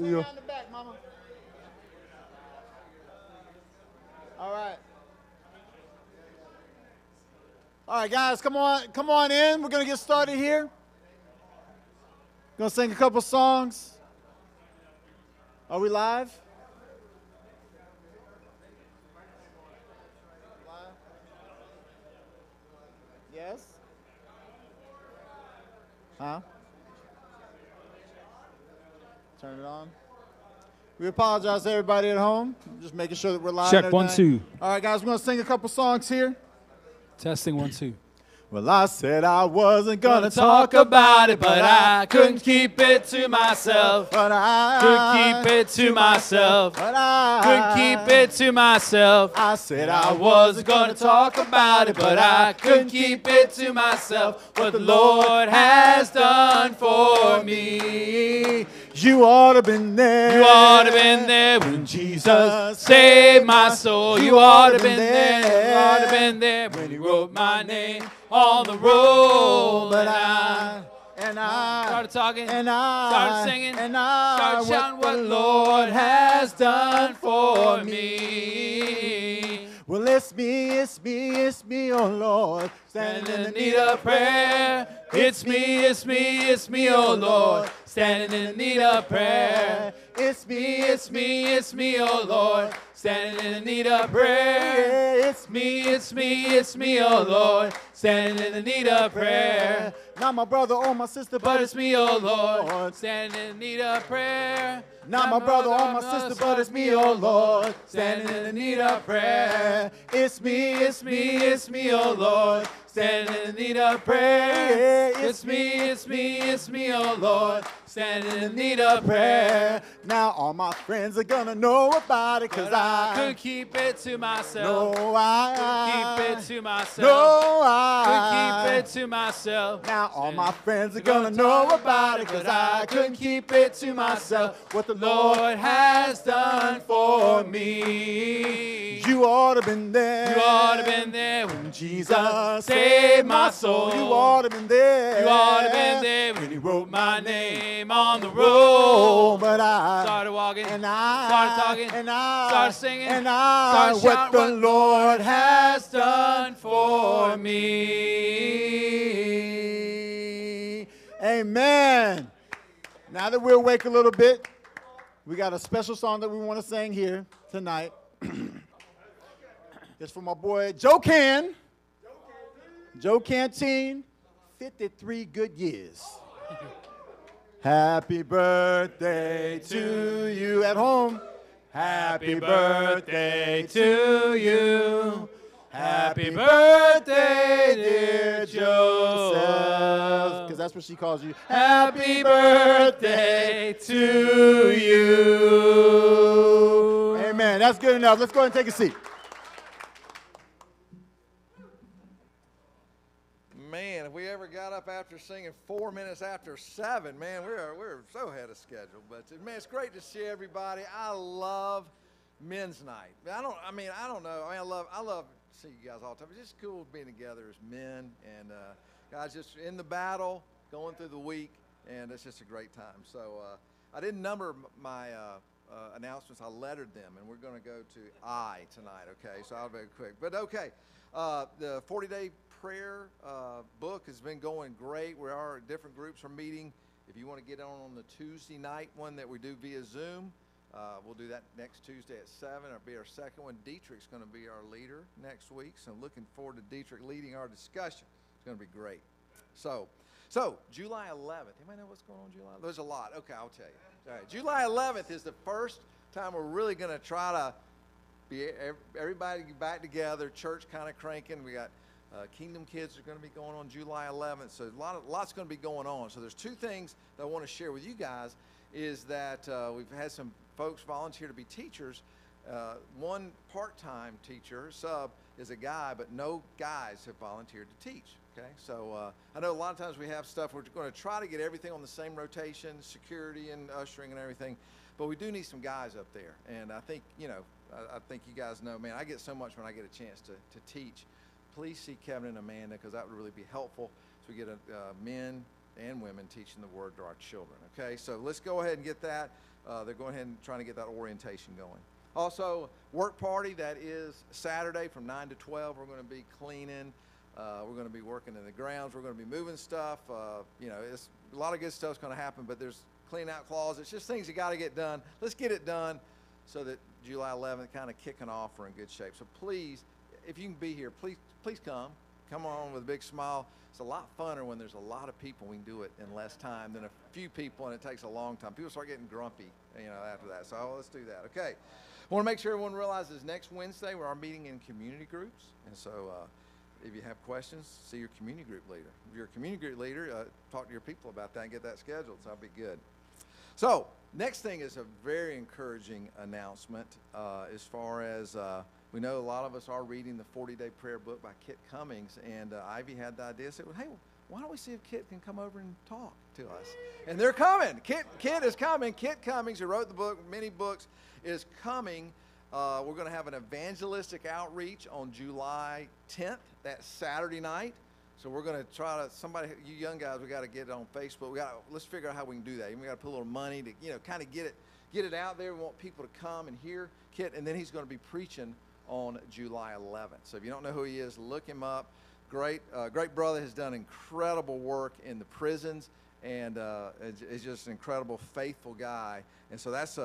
Sit down in the back, mama. All right. All right, guys, come on in. We're going to get started here. Going to sing a couple songs. Are we live? Live? Yes? Huh? Turn it on. We apologize to everybody at home. Just making sure that we're live. Check 1 2. All right, guys, we're going to sing a couple songs here. Testing 1 2. Well, I said I wasn't gonna Talk about it, but I couldn't keep it to myself. But I Couldn't keep it to myself. But I Couldn't keep it to myself. I said I wasn't gonna talk about it, but I couldn't keep it to myself. What the Lord has done for me. You ought to have been there. You ought to have been there when Jesus saved my soul. You ought to have been there. You ought to have been there when He wrote my name on the roll. But I started talking, and I started singing, and I started shouting what the Lord has done for me. Well, it's me, oh Lord, Standing in the need of prayer. It's me, oh Lord. Standing in the need of prayer. It's me, oh Lord. Standing in the need of prayer. It's me, oh Lord. Standing in the need of prayer. Not my brother or my sister, But it's me, oh Lord. Standing in the need of prayer. Not my brother or my sister, but it's me, oh Lord. Standing in the need of prayer. It's me, oh Lord. Standing in the need of prayer. It's me, oh Lord. Standing in the need of prayer. Now all my friends are gonna know about it, 'cause I could keep it to myself. No, I Could keep it to myself. No, Could keep it to myself. Now all my friends are gonna know about it, 'cause I couldn't keep it to myself. What the Lord has done for me. You ought to have been there. You ought to have been there when Jesus saved my soul. You ought to have been there. You ought to have been there when He wrote my name on the roll. But I started walking, and I started talking, and I started singing, and I started what shouting the Lord has done for me. Amen. Now that we're awake a little bit, we got a special song that we want to sing here tonight. It's for my boy Joe Can. Joe Canteen, 53 good years. Happy birthday to you at home. Happy birthday to you. Happy birthday, dear Joseph. Because that's what she calls you. Happy birthday to you. Amen. That's good enough. Let's go ahead and take a seat. Man, if we ever got up after singing 4 minutes after 7, man, we're so ahead of schedule. But man, it's great to see everybody. I love men's night. I don't know. I love seeing you guys all the time. It's just cool being together as men and guys just in the battle, going through the week, and it's just a great time. So I didn't number my announcements. I lettered them, and we're going to go to I tonight. Okay, so I'll be quick. But okay, the 40-day prayer book has been going great. Different groups are meeting. If you want to get on the Tuesday night one that we do via Zoom, we'll do that next Tuesday at 7. It'll be our second one. Dietrich's going to be our leader next week, so I'm looking forward to Dietrich leading our discussion. It's going to be great. So July 11th. Anybody know what's going on July? There's a lot. Okay, I'll tell you. All right, July 11th is the first time we're really going to try to be everybody back together, church kind of cranking. We got Kingdom Kids are going to be going on July 11th, so lots going to be going on. So there's two things that I want to share with you guys is that we've had some folks volunteer to be teachers. One part-time teacher, sub, is a guy, but no guys have volunteered to teach. Okay, so I know a lot of times we have stuff, we're going to try to get everything on the same rotation, security and ushering and everything, but we do need some guys up there. And I think, I think you guys know, man, I get so much when I get a chance to teach. Please see Kevin and Amanda, because that would really be helpful so we get men and women teaching the word to our children. Okay, so let's go ahead and get that. They're going ahead and trying to get that orientation going. Also, work party, that is Saturday from 9 to 12. We're going to be cleaning, We're going to be working in the grounds. We're going to be moving stuff. It's a lot of good stuff's going to happen, but there's clean out closets, just things you got to get done. Let's get it done so that July 11th kind of kicking off, we're in good shape. So please, if you can be here, please come. Come on with a big smile. It's a lot funner when there's a lot of people. We can do it in less time than a few people, and it takes a long time. People start getting grumpy, after that. So let's do that. Okay. I want to make sure everyone realizes next Wednesday we are meeting in community groups, and so if you have questions, see your community group leader. If you're a community group leader, talk to your people about that and get that scheduled, so that'll be good. So next thing is a very encouraging announcement as far as we know a lot of us are reading the 40-Day Prayer book by Kit Cummings, and Ivy had the idea, said, well, hey, why don't we see if Kit can come over and talk to us? And they're coming. Kit is coming. Kit Cummings, who wrote the book, many books, is coming. We're going to have an evangelistic outreach on July 10th, that Saturday night. So we're going to try to, you young guys, we got to get it on Facebook. Let's figure out how we can do that. We got to put a little money to, kind of get it out there. We want people to come and hear Kit, and then he's going to be preaching on July 11th. So if you don't know who he is, look him up. Great brother, has done incredible work in the prisons, and is just an incredible, faithful guy. And so that's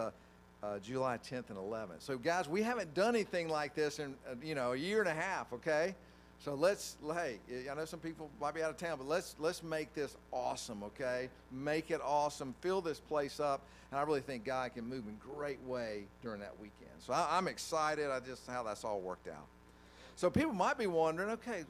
July 10th and 11th. So guys, we haven't done anything like this in a year and a half. Okay. So hey, I know some people might be out of town, but let's make this awesome, okay? Make it awesome, fill this place up, and I really think God can move in a great way during that weekend. So I'm excited how that's all worked out. So people might be wondering, okay,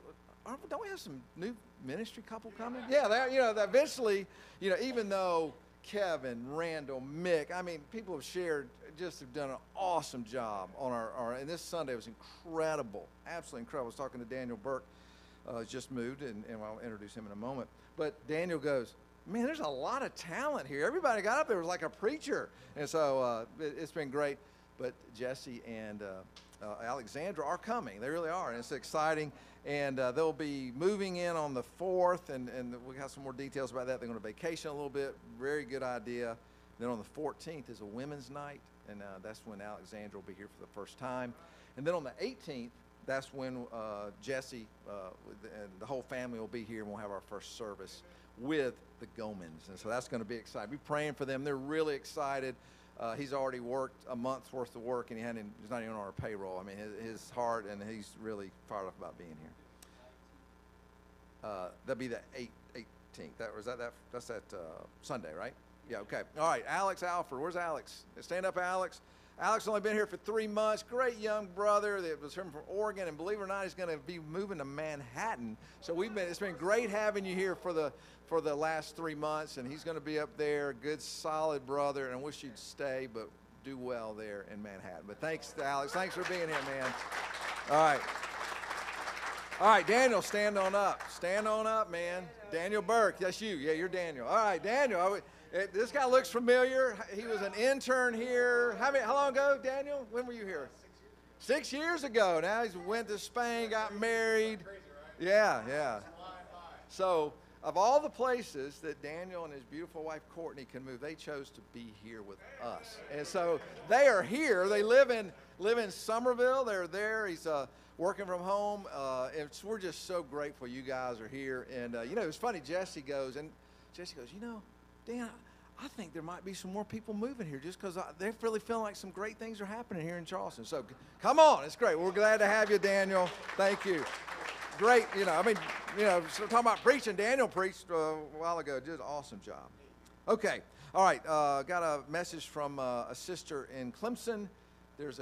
don't we have some new ministry couple coming? Yeah, eventually, even though Kevin, Randall, Mick, people have shared, have done an awesome job on and this Sunday was incredible, absolutely incredible. I was talking to Daniel Burke, just moved, and I'll introduce him in a moment. But Daniel goes, man, there's a lot of talent here. Everybody got up there was like a preacher. And so it's been great. But Jesse and Alexandra are coming. They really are, and it's exciting. And they'll be moving in on the 4th, and we have some more details about that. They're going to vacation a little bit. Very good idea. Then on the 14th is a women's night, and that's when Alexandra will be here for the first time. And then on the 18th, that's when Jesse and the whole family will be here, and we'll have our first service with the Gomans. And so that's going to be exciting. Be praying for them. They're really excited. He's already worked a month's worth of work, and he's not even on our payroll. His heart, and he's really fired up about being here. That'll be the 18th. That's that Sunday, right? Yeah, okay. All right, Alex Alford. Where's Alex? Stand up, Alex. Alex only been here for 3 months. Great young brother that was from Oregon, and believe it or not, he's going to be moving to Manhattan. So it's been great having you here for the last 3 months, and he's going to be up there. Good, solid brother, and I wish you'd stay, but do well there in Manhattan. But thanks to Alex. Thanks for being here, man. All right, Daniel, stand on up. Stand on up, man. Daniel Burke, that's you. Yeah, you're Daniel. All right, Daniel. This guy looks familiar. He was an intern here. How long ago, Daniel? When were you here? 6 years ago. Now he's went to Spain, got married. Yeah. So of all the places that Daniel and his beautiful wife Courtney can move, they chose to be here with us. And so they are here. They live in Somerville. They're there. He's working from home. And we're just so grateful you guys are here. And it was funny. Jesse goes, Dan, I think there might be some more people moving here just because they're really feeling like some great things are happening here in Charleston. So come on, it's great. We're glad to have you, Daniel. Thank you. Great, so talking about preaching, Daniel preached a while ago. Did an awesome job. Okay, all right, got a message from a sister in Clemson. There's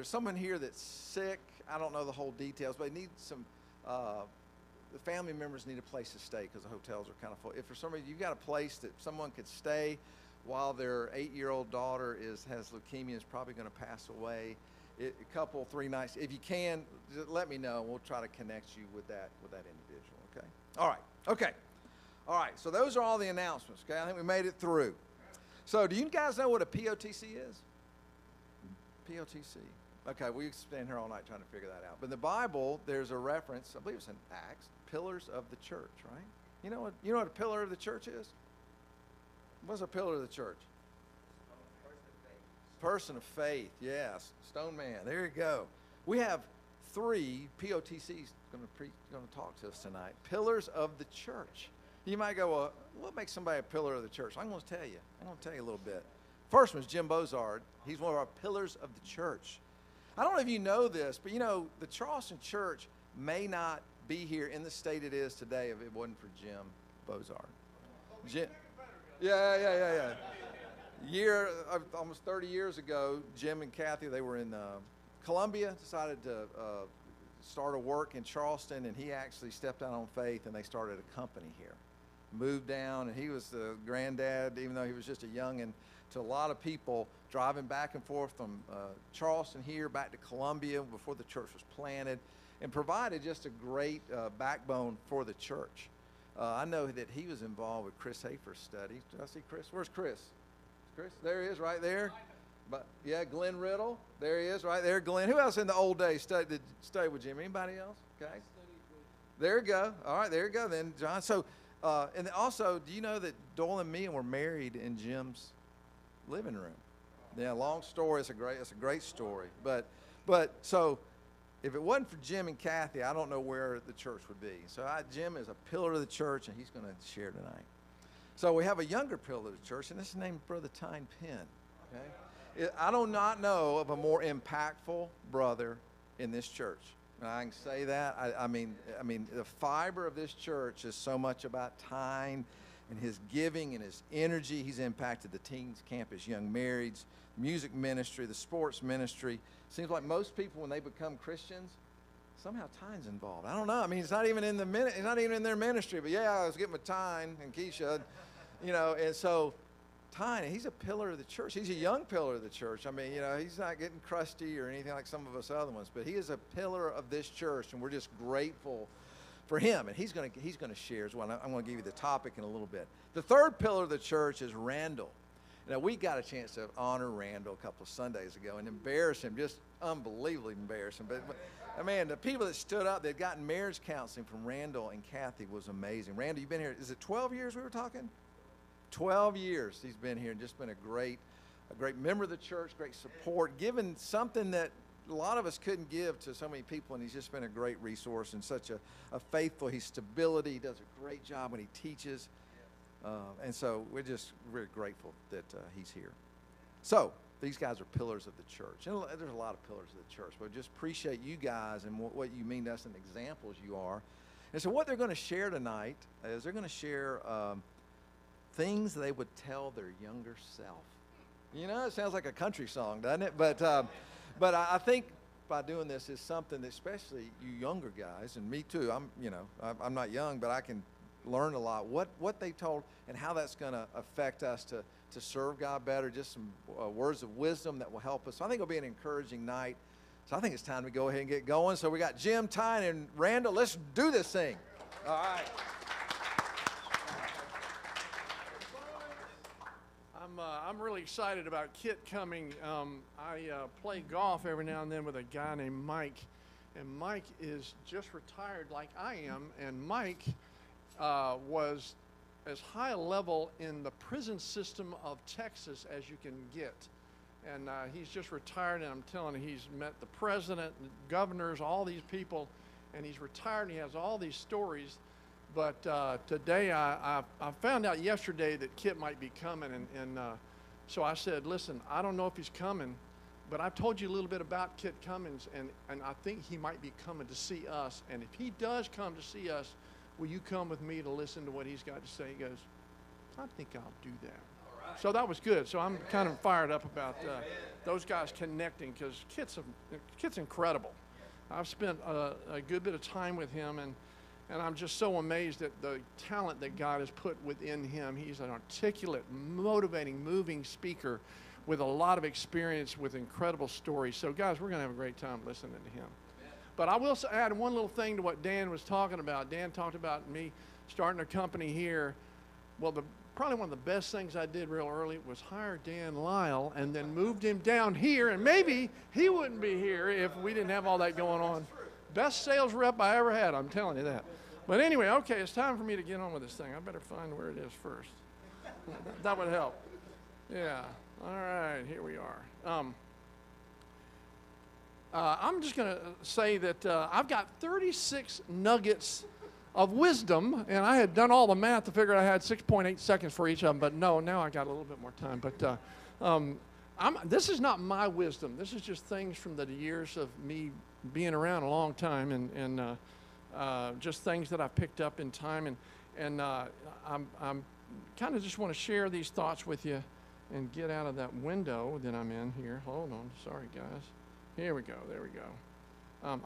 someone here that's sick. I don't know the whole details, but they need some, the family members need a place to stay because the hotels are kind of full. If for some reason you've got a place that someone could stay while their 8-year-old daughter has leukemia, is probably going to pass away, a couple, 3 nights, if you can, just let me know, and we'll try to connect you with that individual, okay? All right, okay. All right, so those are all the announcements, okay? I think we made it through. So do you guys know what a POTC is? POTC. Okay, we stand here all night trying to figure that out. But in the Bible, there's a reference, I believe it's in Acts, pillars of the church, right? You know what a pillar of the church is? What's a pillar of the church? Person of faith, yes. Stone man, there you go. We have 3, POTC is going to talk to us tonight. Pillars of the church. You might go, well, what makes somebody a pillar of the church? I'm going to tell you. I'm going to tell you a little bit. First one's Jim Bozard. He's one of our pillars of the church. I don't know if you know this, but you know, the Charleston church may not be here in the state it is today if it wasn't for Jim Bozard. Jim, yeah. Almost 30 years ago, Jim and Kathy, they were in Columbia, decided to start a work in Charleston, and he actually stepped out on faith, and they started a company here. Moved down, and he was the granddad, even though he was just a youngin', to a lot of people driving back and forth from Charleston here back to Columbia before the church was planted, and provided just a great backbone for the church. I know that he was involved with Chris Hafer's study. Did I see Chris? Where's Chris? Chris? There he is, right there. But yeah, Glenn Riddle. There he is, right there. Glenn. Who else in the old days studied with Jim? Anybody else? Okay. There you go. All right, there you go then, John. So, and also, do you know that Doyle and me were married in Jim's living room? Yeah, long story. It's a great story. But so, if it wasn't for Jim and Kathy, I don't know where the church would be. So Jim is a pillar of the church, and he's going to share tonight. So we have a younger pillar of the church, and this is named Brother Tyne Penn. Okay, I do not know of a more impactful brother in this church. And I can say that. I mean, the fiber of this church is so much about Tyne and his giving and his energy. He's impacted the teens campus, young marrieds, music ministry, the sports ministry. Seems like most people, when they become Christians, somehow Tyne's involved. I don't know. I mean, he's not even in their ministry. But yeah, I was getting with Tyne and Keisha, you know. And so Tyne, he's a pillar of the church. He's a young pillar of the church. I mean, you know, he's not getting crusty or anything like some of us other ones. But he is a pillar of this church, and we're just grateful for him. And he's going to share as well. I'm going to give you the topic in a little bit. The third pillar of the church is Randall. Now, we got a chance to honor Randall a couple of Sundays ago and embarrass him, just unbelievably embarrass him. But man, the people that stood up, they'd gotten marriage counseling from Randall and Kathy was amazing. Randall, you've been here, is it 12 years we were talking? 12 years he's been here and just been a great member of the church, great support, given something that a lot of us couldn't give to so many people, and he's just been a great resource and such a faithful, he's stability, he does a great job when he teaches. And so we're just very grateful that he's here. So these guys are pillars of the church. And there's a lot of pillars of the church, but just appreciate you guys and what you mean to us and examples you are. And so what they're going to share tonight is they're going to share things they would tell their younger self. You know, it sounds like a country song, doesn't it? But I think by doing this is something that especially you younger guys, and me too, I'm not young, but I can learn a lot, what they told and how that's going to affect us to serve God better, just some words of wisdom that will help us. So I think it'll be an encouraging night. So I think it's time to go ahead and get going. So we got Jim, Tyne, and Randall. Let's do this thing. All right. I'm really excited about Kit coming. I play golf every now and then with a guy named Mike, and Mike is just retired like I am, and Mike was as high a level in the prison system of Texas as you can get. And he's just retired, and I'm telling you, he's met the president, governors, all these people, and he's retired, and he has all these stories. But today, I found out yesterday that Kit might be coming, and so I said, listen, I don't know if he's coming, but I've told you a little bit about Kit Cummings, and I think he might be coming to see us. And if he does come to see us, will you come with me to listen to what he's got to say? He goes, I think I'll do that. Right. So that was good. So I'm kind of fired up about those guys connecting, because Kit's incredible. I've spent a good bit of time with him, and I'm just so amazed at the talent that God has put within him. He's an articulate, motivating, moving speaker with a lot of experience, with incredible stories. So guys, we're going to have a great time listening to him. But I will add one little thing to what Dan was talking about. Dan talked about me starting a company here. Well, probably one of the best things I did real early was hire Dan Lyle and then moved him down here. And maybe he wouldn't be here if we didn't have all that going on. Best sales rep I ever had, I'm telling you that. But anyway, okay, it's time for me to get on with this thing. I better find where it is first. That would help. Yeah. All right, here we are. I'm just going to say that I've got 36 nuggets of wisdom, and I had done all the math to figure out I had 6.8 seconds for each of them, but no, now I got a little bit more time. But this is not my wisdom. This is just things from the years of me being around a long time, and just things that I've picked up in time, and I'm kind of just want to share these thoughts with you and get out of that window that I'm in here. Hold on, sorry guys. Here we go, there we go.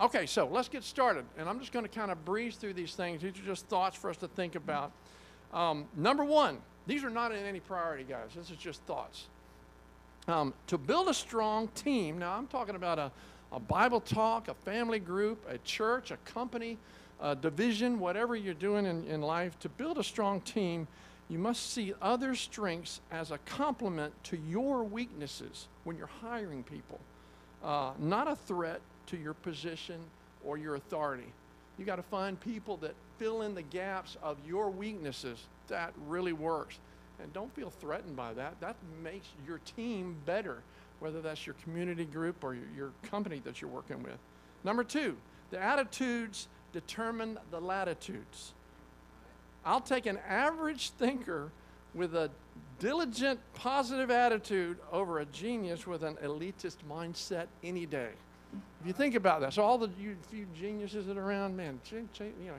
Okay, so let's get started, and I'm just going to kind of breeze through these things. These are just thoughts for us to think about. Number one, these are not in any priority, guys. This is just thoughts. To build a strong team, now I'm talking about a Bible talk, a family group, a church, a company, a division, whatever you're doing in life. To build a strong team, you must see other strengths as a complement to your weaknesses when you're hiring people, not a threat to your position or your authority. You got to find people that fill in the gaps of your weaknesses. That really works. And don't feel threatened by that. That makes your team better, whether that's your community group or your company that you're working with. Number two, the attitudes determine the latitudes. I'll take an average thinker with a diligent, positive attitude over a genius with an elitist mindset any day. If you think about that, so all the few geniuses that are around, man,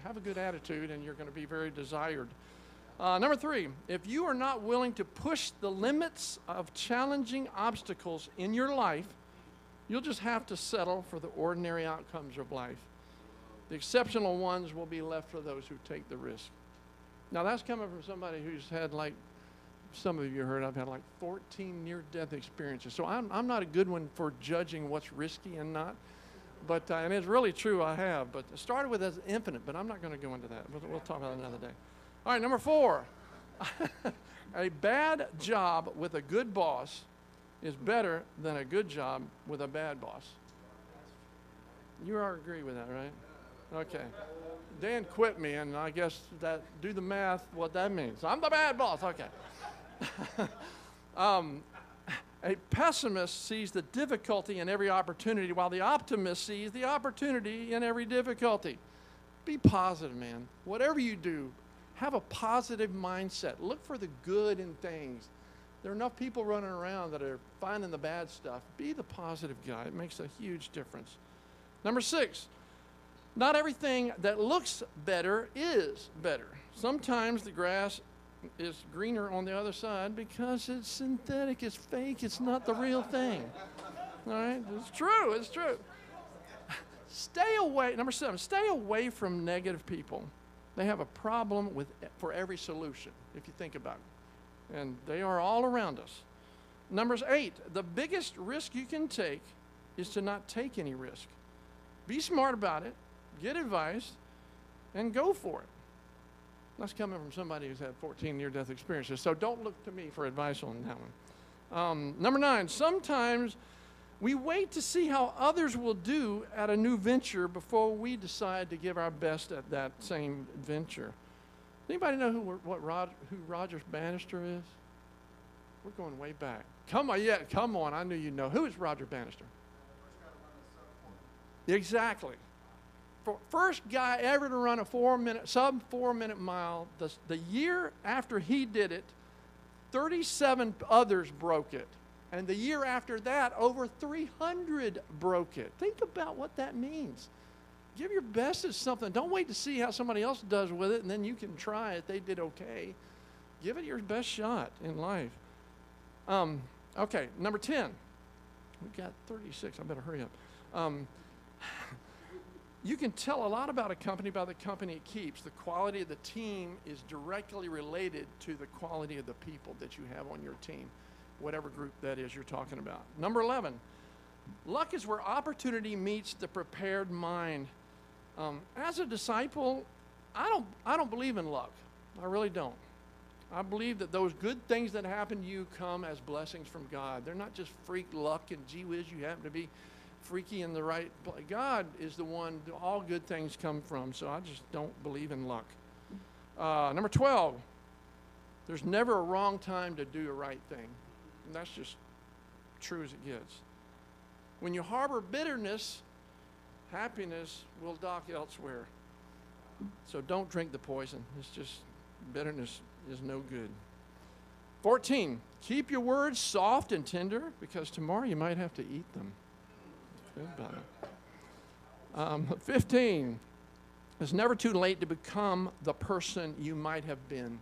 have a good attitude and you're going to be very desired. Number three, if you are not willing to push the limits of challenging obstacles in your life, you'll just have to settle for the ordinary outcomes of life. The exceptional ones will be left for those who take the risk. Now that's coming from somebody who's had, like some of you heard, I've had like 14 near-death experiences. So I'm not a good one for judging what's risky and not. But, and it's really true, I have. But it started with as infinite, but I'm not going to go into that. We'll talk about it another day. All right, number four. A bad job with a good boss is better than a good job with a bad boss. You all agree with that, right? Okay. Dan quit me, and I guess that, do the math, what that means. I'm the bad boss, okay. A pessimist sees the difficulty in every opportunity, while the optimist sees the opportunity in every difficulty. Be positive, man. Whatever you do, have a positive mindset. Look for the good in things. There are enough people running around that are finding the bad stuff. Be the positive guy. It makes a huge difference. Number six, not everything that looks better is better. Sometimes the grass is greener on the other side because it's synthetic, it's fake, it's not the real thing. All right? It's true, it's true. Stay away, number seven, stay away from negative people. They have a problem for every solution, if you think about it. And they are all around us. Numbers 8, the biggest risk you can take is to not take any risk. Be smart about it, get advice, and go for it. That's coming from somebody who's had 14 near-death experiences, so don't look to me for advice on that one. Number 9, sometimes we wait to see how others will do at a new venture before we decide to give our best at that same venture. Anybody know who Roger Bannister is? We're going way back. Come on, yeah, come on, I knew you'd know. Who is Roger Bannister? Exactly. First guy ever to run a sub 4-minute mile. The year after he did it, 37 others broke it. And the year after that, over 300 broke it. Think about what that means. Give your best at something. Don't wait to see how somebody else does with it, and then you can try it. They did okay. Give it your best shot in life. Okay, number 10. We've got 36. I better hurry up. You can tell a lot about a company by the company it keeps. The quality of the team is directly related to the quality of the people that you have on your team, whatever group that is you're talking about. Number 11, luck is where opportunity meets the prepared mind. As a disciple, I don't believe in luck. I really don't. I believe that those good things that happen to you come as blessings from God. They're not just freak luck and gee whiz, you happen to be freaky in the right place. God is the one all good things come from, so I just don't believe in luck. Number 12, there's never a wrong time to do the right thing. And that's just true as it gets. When you harbor bitterness, happiness will dock elsewhere. So don't drink the poison. It's just bitterness is no good. 14, keep your words soft and tender because tomorrow you might have to eat them. Think about it. 15, it's never too late to become the person you might have been.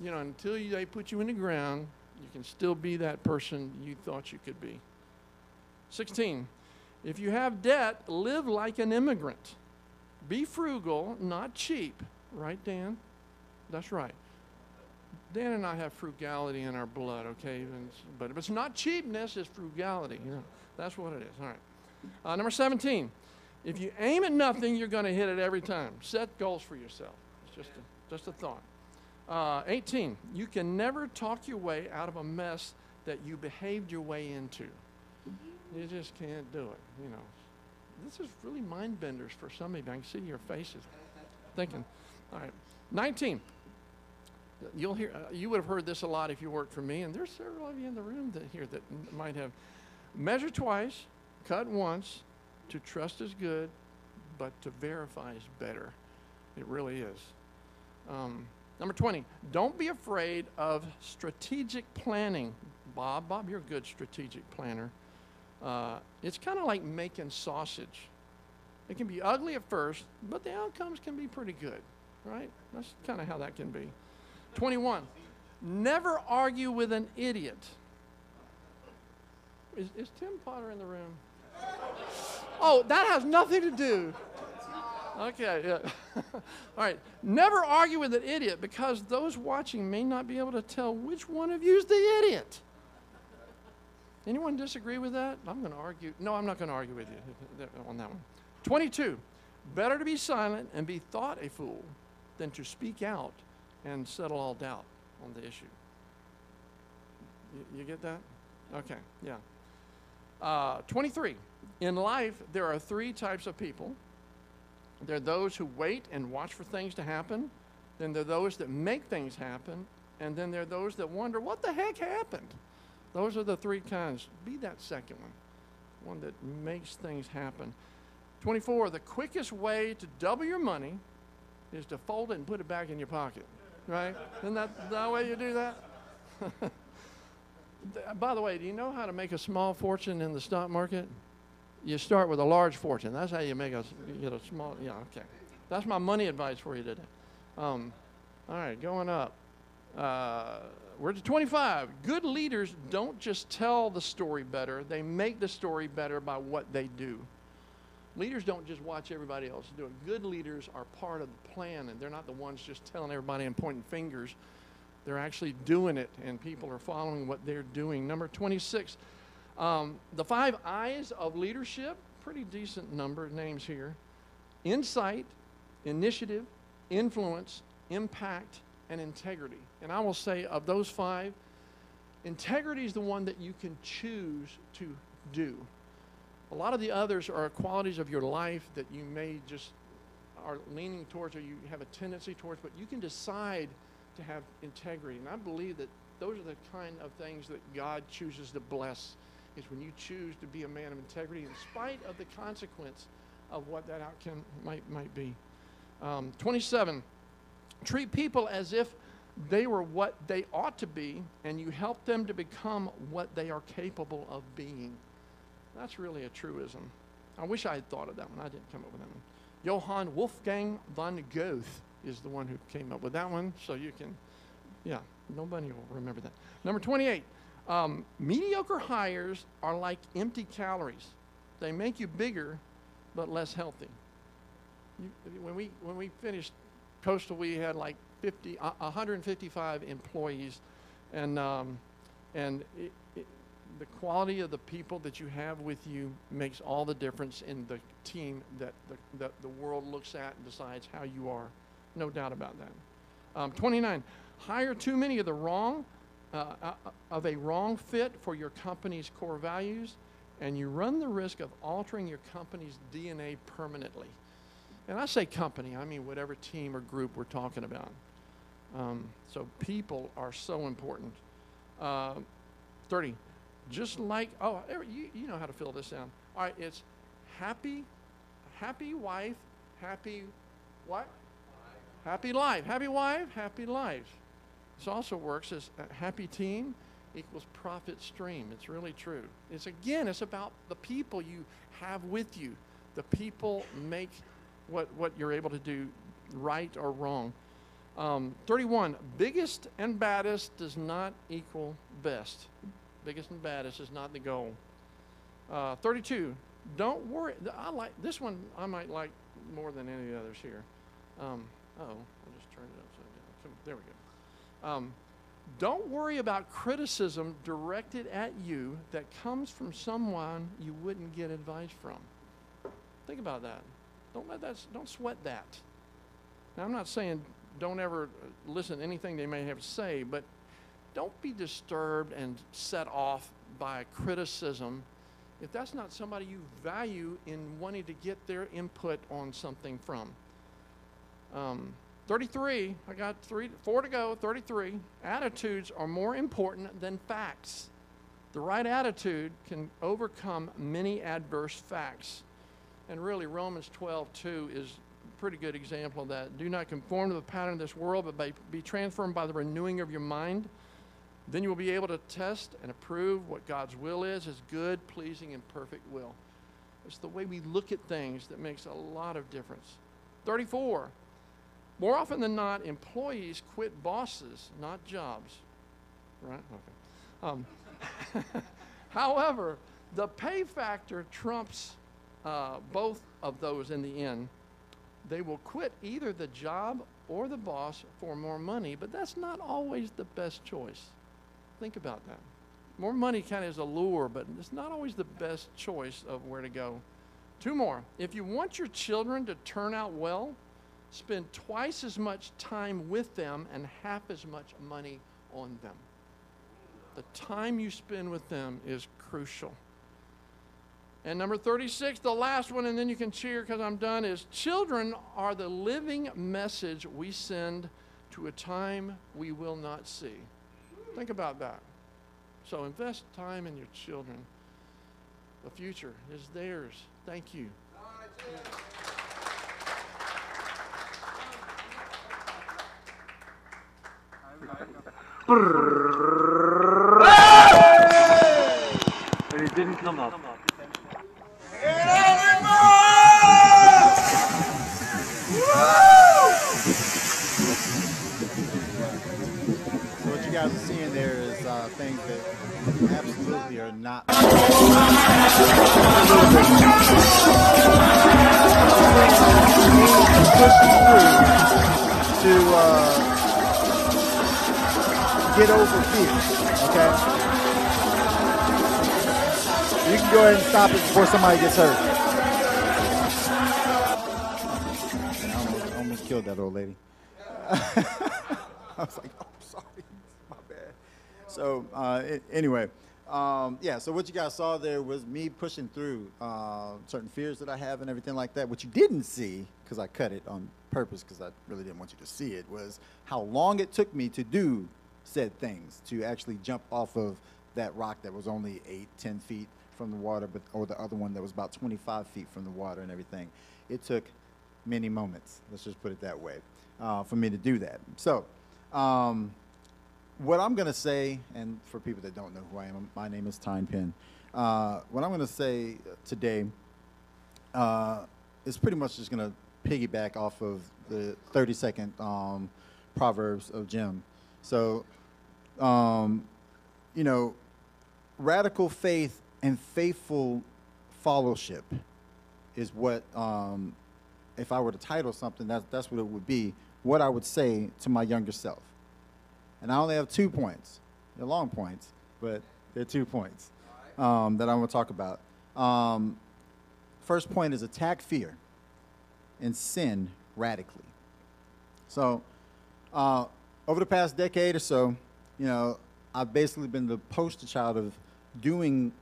You know, until they put you in the ground, you can still be that person you thought you could be. 16, if you have debt, live like an immigrant. Be frugal, not cheap. Right, Dan? That's right. Dan and I have frugality in our blood, okay? But it's not cheapness, it's frugality. You know, that's what it is. All right. Number 17, if you aim at nothing, you're going to hit it every time. Set goals for yourself. It's just a thought. 18, you can never talk your way out of a mess that you behaved your way into. You just can't do it, you know. This is really mind benders for some of you. I can see your faces thinking. All right. 19, you would have heard this a lot if you worked for me, and there's several of you in the room here that might have. Measure twice, cut once, to trust is good, but to verify is better. It really is. Number 20, don't be afraid of strategic planning. Bob, you're a good strategic planner. It's kind of like making sausage. It can be ugly at first, but the outcomes can be pretty good, right? That's kind of how that can be. 21, never argue with an idiot. Is Tim Potter in the room? Oh, that has nothing to do. Okay, yeah. All right. Never argue with an idiot because those watching may not be able to tell which one of you is the idiot. Anyone disagree with that? I'm going to argue. No, I'm not going to argue with you on that one. 22, better to be silent and be thought a fool than to speak out and settle all doubt on the issue. You get that? Okay, yeah. 23, in life there are 3 types of people. There are those who wait and watch for things to happen. Then there are those that make things happen. And then there are those that wonder, what the heck happened? Those are the 3 kinds. Be that second one that makes things happen. 24, the quickest way to double your money is to fold it and put it back in your pocket, right? Isn't that the way you do that? By the way, do you know how to make a small fortune in the stock market? You start with a large fortune. That's how you make you get a small, yeah, okay. That's my money advice for you today. All right, going up. We're to 25. Good leaders don't just tell the story better. They make the story better by what they do. Leaders don't just watch everybody else do it. Good leaders are part of the plan, and they're not the ones just telling everybody and pointing fingers. They're actually doing it, and people are following what they're doing. Number 26, the 5 I's of leadership, pretty decent number of names here. Insight, initiative, influence, impact, and integrity. And I will say of those 5, integrity is the one that you can choose to do. A lot of the others are qualities of your life that you may just are leaning towards or you have a tendency towards, but you can decide to have integrity. And I believe that those are the kind of things that God chooses to bless, is when you choose to be a man of integrity in spite of the consequence of what that outcome might be. 27, treat people as if they were what they ought to be, and you help them to become what they are capable of being. That's really a truism. I wish I had thought of that one. I didn't come up with that one. Johann Wolfgang von Goethe is the one who came up with that one, so you can, yeah, nobody will remember that. Number 28, mediocre hires are like empty calories. They make you bigger, but less healthy. When we finished Coastal, we had like 155 employees, and the quality of the people that you have with you makes all the difference in the team that the world looks at and decides how you are. No doubt about that. 29, hire too many of the wrong, of a wrong fit for your company's core values, and you run the risk of altering your company's DNA permanently. And I say company, I mean whatever team or group we're talking about. So people are so important. 30, just like, you know how to fill this in. All right, it's happy wife, happy what? Happy life. Happy wife, happy life. This also works as a happy team equals profit stream. It's really true. It's about the people you have with you. The people make what you're able to do right or wrong. 31, biggest and baddest does not equal best. Biggest and baddest is not the goal. 32, don't worry. I like this one. I might like more than any of the others here. I'll just turn it upside down. There we go. Don't worry about criticism directed at you that comes from someone you wouldn't get advice from. Think about that. Don't sweat that. Now, I'm not saying don't ever listen to anything they may have to say, but don't be disturbed and set off by criticism if that's not somebody you value in wanting to get their input on something from. 33, I got 4 to go, 33. Attitudes are more important than facts. The right attitude can overcome many adverse facts. And really, Romans 12:2 is a pretty good example of that. Do not conform to the pattern of this world, but be transformed by the renewing of your mind. Then you will be able to test and approve what God's will is, his good, pleasing, and perfect will. It's the way we look at things that makes a lot of difference. 34. More often than not, employees quit bosses, not jobs. Right? Okay. However, the pay factor trumps both of those in the end. They will quit either the job or the boss for more money, but that's not always the best choice. Think about that. More money kind of is a lure, but it's not always the best choice of where to go. 2 more. If you want your children to turn out well, spend twice as much time with them and half as much money on them. The time you spend with them is crucial. And number 36, the last one, and then you can cheer because I'm done, is children are the living message we send to a time we will not see. Think about that. So invest time in your children. The future is theirs. Thank you. But it didn't come up. So what you guys are seeing there is things that absolutely are not. To get over fear, okay? You can go ahead and stop it before somebody gets hurt. I almost killed that old lady. I was like, oh, sorry, my bad. So anyway, so what you guys saw there was me pushing through certain fears that I have and everything like that. What you didn't see, because I cut it on purpose because I really didn't want you to see it, was how long it took me to do said things, to actually jump off of that rock that was only 8-10 feet from the water, or the other one that was about 25 feet from the water and everything. It took many moments, let's just put it that way, for me to do that. So what I'm going to say, and for people that don't know who I am, my name is Tyne Penn. What I'm going to say today is pretty much just going to piggyback off of the 30-second Proverbs of Jim. So, radical faith and faithful fellowship is what, if I were to title something, that's what it would be, what I would say to my younger self. And I only have 2 points. They're long points, but they're 2 points that I'm going to talk about. First point is attack fear and sin radically. So, over the past decade or so, I've basically been the poster child of being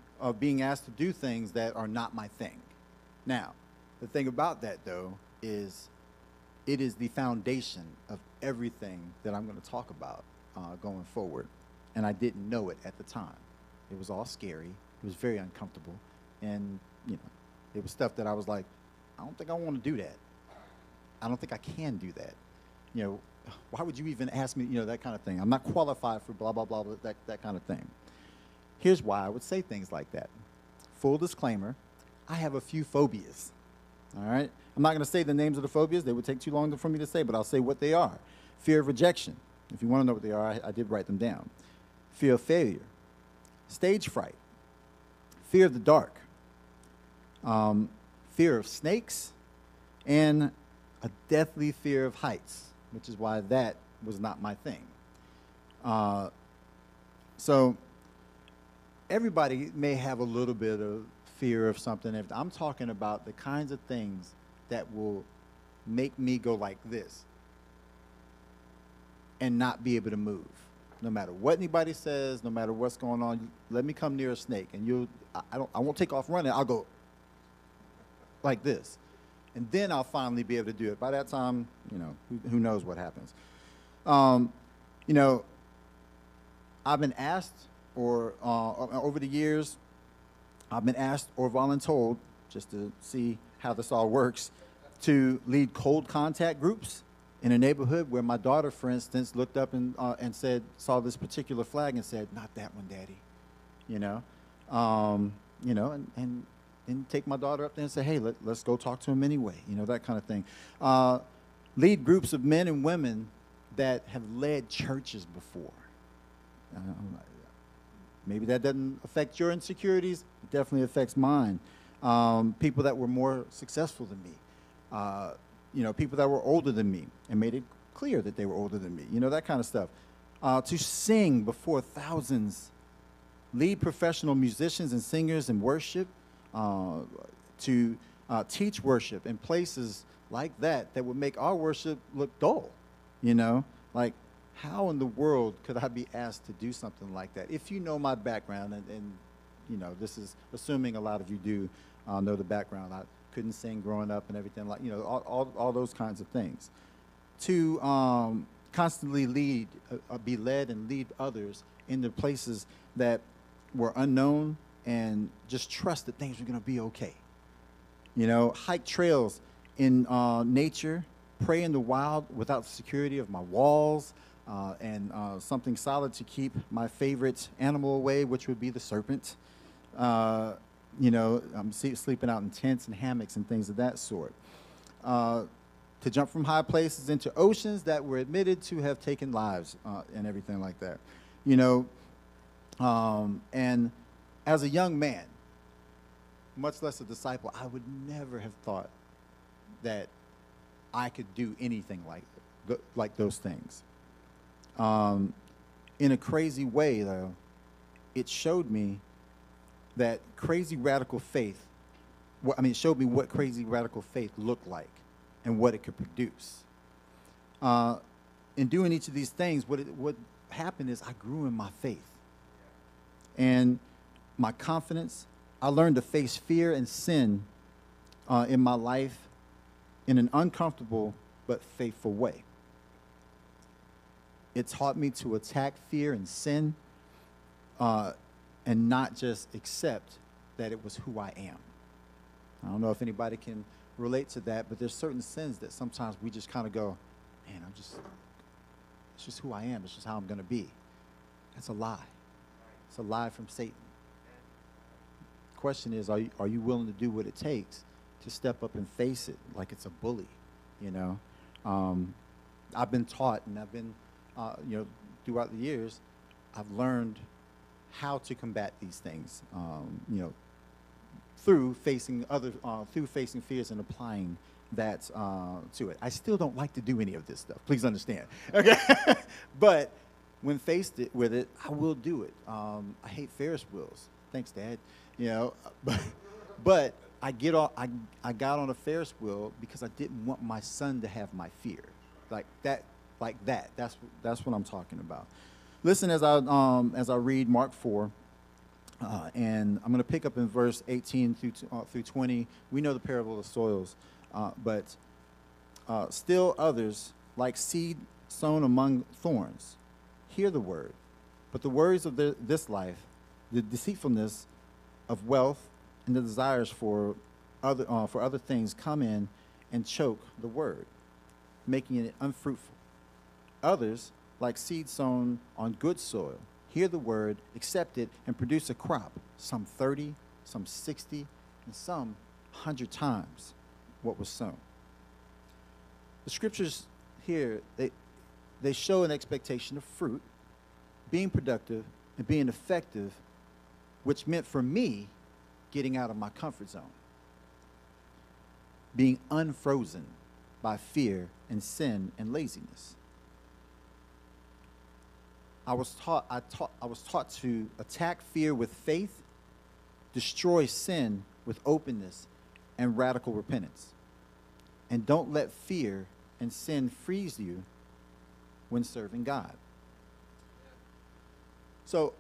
asked to do things that are not my thing. Now, the thing about that, though, is it is the foundation of everything that I'm going to talk about going forward, and I didn't know it at the time. It was all scary. It was very uncomfortable. And, you know, it was stuff that I was like, I don't think I want to do that. I don't think I can do that. You know, why would you even ask me, you know, that kind of thing. I'm not qualified for blah, blah, blah, that kind of thing. Here's why I would say things like that. Full disclaimer, I have a few phobias, all right? I'm not going to say the names of the phobias. They would take too long for me to say, but I'll say what they are. Fear of rejection. If you want to know what they are, I did write them down. Fear of failure. Stage fright. Fear of the dark. Fear of snakes. And a deathly fear of heights, which is why that was not my thing. So everybody may have a little bit of fear of something. I'm talking about the kinds of things that will make me go like this and not be able to move. No matter what anybody says, no matter what's going on, let me come near a snake and I won't take off running. I'll go like this. And then I'll finally be able to do it. By that time, you know, who knows what happens. You know, I've been asked or over the years, I've been asked or voluntold, just to see how this all works, to lead cold contact groups in a neighborhood where my daughter, for instance, looked up and saw this particular flag and said, "Not that one, Daddy," you know, and take my daughter up there and say, "Hey, let's go talk to him anyway," you know, that kind of thing. Lead groups of men and women that have led churches before. Maybe that doesn't affect your insecurities. It definitely affects mine. People that were more successful than me. You know, people that were older than me and made it clear that they were older than me. You know, that kind of stuff. To sing before thousands, lead professional musicians and singers in worship, to teach worship in places like that would make our worship look dull. You know, like, how in the world could I be asked to do something like that? If you know my background, and you know, this is assuming a lot of you do know the background. I couldn't sing growing up and everything, like, you know, all those kinds of things. To constantly lead, be led and lead others into places that were unknown and just trust that things were going to be okay. You know, hike trails in nature, pray in the wild without the security of my walls, and something solid to keep my favorite animal away, which would be the serpent. You know, I'm sleeping out in tents and hammocks and things of that sort. To jump from high places into oceans that were admitted to have taken lives and everything like that. You know, and as a young man, much less a disciple, I would never have thought that I could do anything like those things. In a crazy way, though, it showed me that crazy radical faith, it showed me what crazy radical faith looked like and what it could produce. In doing each of these things, what happened is I grew in my faith and my confidence. I learned to face fear and sin in my life in an uncomfortable but faithful way. It taught me to attack fear and sin and not just accept that it was who I am. I don't know if anybody can relate to that, but there's certain sins that sometimes we just kind of go, man, it's just who I am. It's just how I'm going to be. That's a lie. It's a lie from Satan. The question is, are you willing to do what it takes to step up and face it like it's a bully, you know? I've been taught, and I've been, you know, throughout the years, I've learned how to combat these things, you know, through facing fears and applying that to it. I still don't like to do any of this stuff. Please understand, okay? But when faced with it, I will do it. I hate Ferris wheels. Thanks, Dad. You know, but I got on a Ferris wheel because I didn't want my son to have my fear, like that. That's what I'm talking about. Listen as I read Mark 4, and I'm going to pick up in verse 18 through 20. We know the parable of the soils, but still others, like seed sown among thorns, hear the word, but the words of this life the deceitfulness of wealth and the desires for other things come in and choke the word, making it unfruitful. Others, like seed sown on good soil, hear the word, accept it, and produce a crop, some 30, some 60, and some 100 times what was sown. The scriptures here, they show an expectation of fruit, being productive, and being effective, which meant for me getting out of my comfort zone, being unfrozen by fear and sin and laziness. I was taught to attack fear with faith, destroy sin with openness and radical repentance. And don't let fear and sin freeze you when serving God. So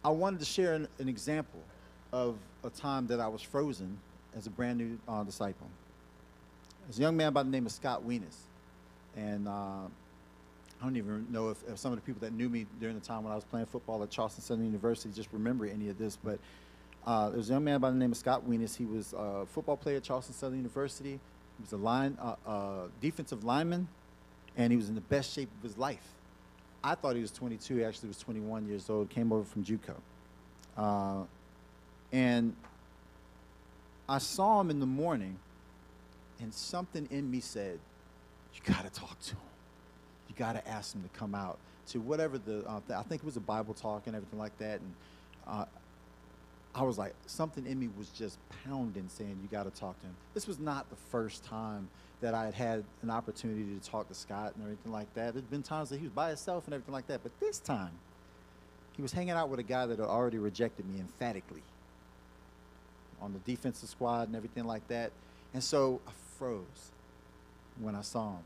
I wanted to share an example of a time that I was frozen as a brand new disciple. There's a young man by the name of Scott Willis. And I don't even know if some of the people that knew me during the time when I was playing football at Charleston Southern University just remember any of this, but there was a young man by the name of Scott Willis. He was a football player at Charleston Southern University. He was a defensive lineman, and he was in the best shape of his life. I thought he was 22. He actually was 21 years old, came over from JUCO. And I saw him in the morning, and something in me said, you got to talk to him. You got to ask him to come out to whatever I think it was a Bible talk and everything like that. And I was like, something in me was just pounding, saying, you got to talk to him. This was not the first time that I had had an opportunity to talk to Scott and everything like that. There'd been times that he was by himself and everything like that. But this time, he was hanging out with a guy that had already rejected me emphatically on the defensive squad and everything like that. And so I froze when I saw him.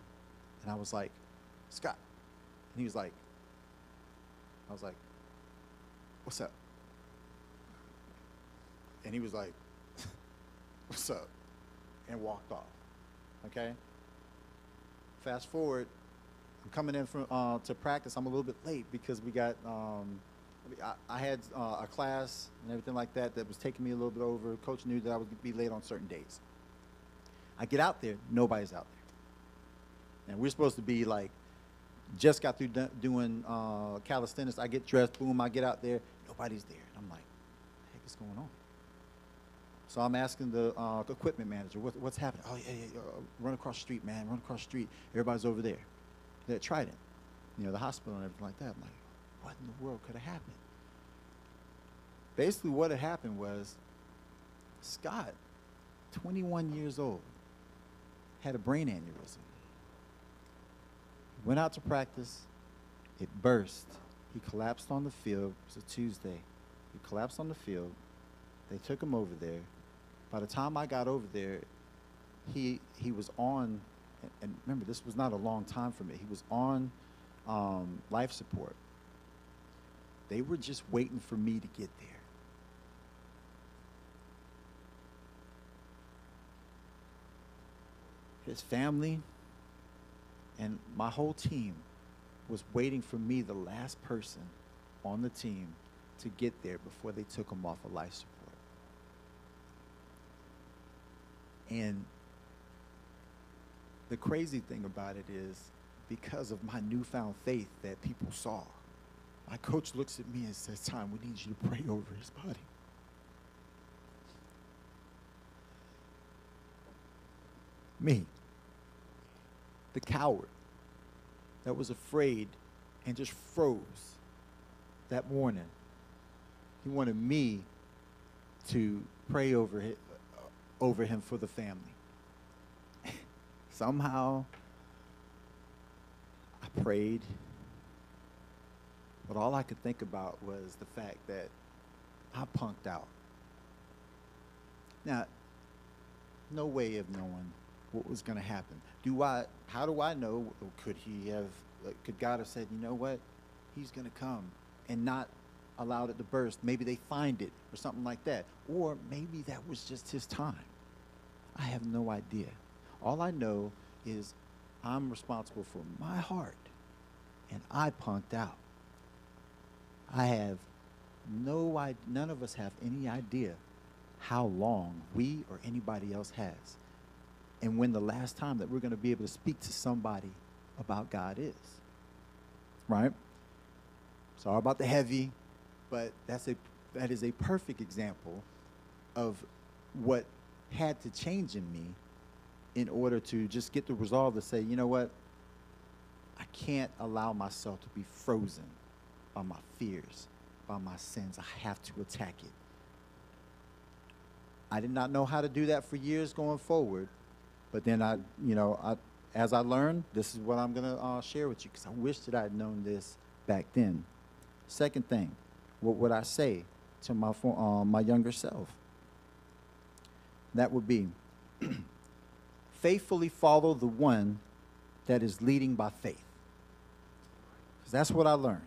And I was like, Scott. And he was like, I was like, what's up? And he was like, what's up? And walked off. Okay? Fast forward, I'm coming in from to practice. I'm a little bit late because we got, I had a class and everything like that that was taking me a little bit over. Coach knew that I would be late on certain days. I get out there, nobody's out there. And we're supposed to be like, just got through doing calisthenics. I get dressed, boom, I get out there, nobody's there. And I'm like, what the heck is going on? So I'm asking the equipment manager, what's happening? Oh, yeah, run across the street, man, run across the street. Everybody's over there. They're at Trident, the hospital and everything like that. I'm like, what in the world could have happened? Basically, what had happened was Scott, 21 years old, had a brain aneurysm. Went out to practice. It burst. He collapsed on the field. It was a Tuesday. He collapsed on the field. They took him over there. By the time I got over there, he was on, and remember, this was not a long time for me. He was on life support. They were just waiting for me to get there. His family and my whole team was waiting for me, the last person on the team, to get there before they took him off of life support. And the crazy thing about it is, because of my newfound faith that people saw, my coach looks at me and says, Tom, we need you to pray over his body. Me, the coward that was afraid and just froze that morning. He wanted me to pray over him for the family. Somehow, I prayed, but all I could think about was the fact that I punked out. Now, no way of knowing what was going to happen. How do I know? Could God have said, you know what? He's going to come and not allowed it to burst. Maybe they find it or something like that. Or maybe that was just his time. I have no idea. All I know is I'm responsible for my heart, and I punked out. I have none of us have any idea how long we or anybody else has, and when the last time that we're going to be able to speak to somebody about God is. Right? Sorry about the heavy, but that is a perfect example of what had to change in me in order to just get the resolve to say, you know what? I can't allow myself to be frozen by my fears, by my sins. I have to attack it. I did not know how to do that for years going forward, but then as I learned, this is what I'm going to share with you, because I wish that I had known this back then. Second thing, what would I say to my younger self? That would be, faithfully follow the one that is leading by faith. Because that's what I learned.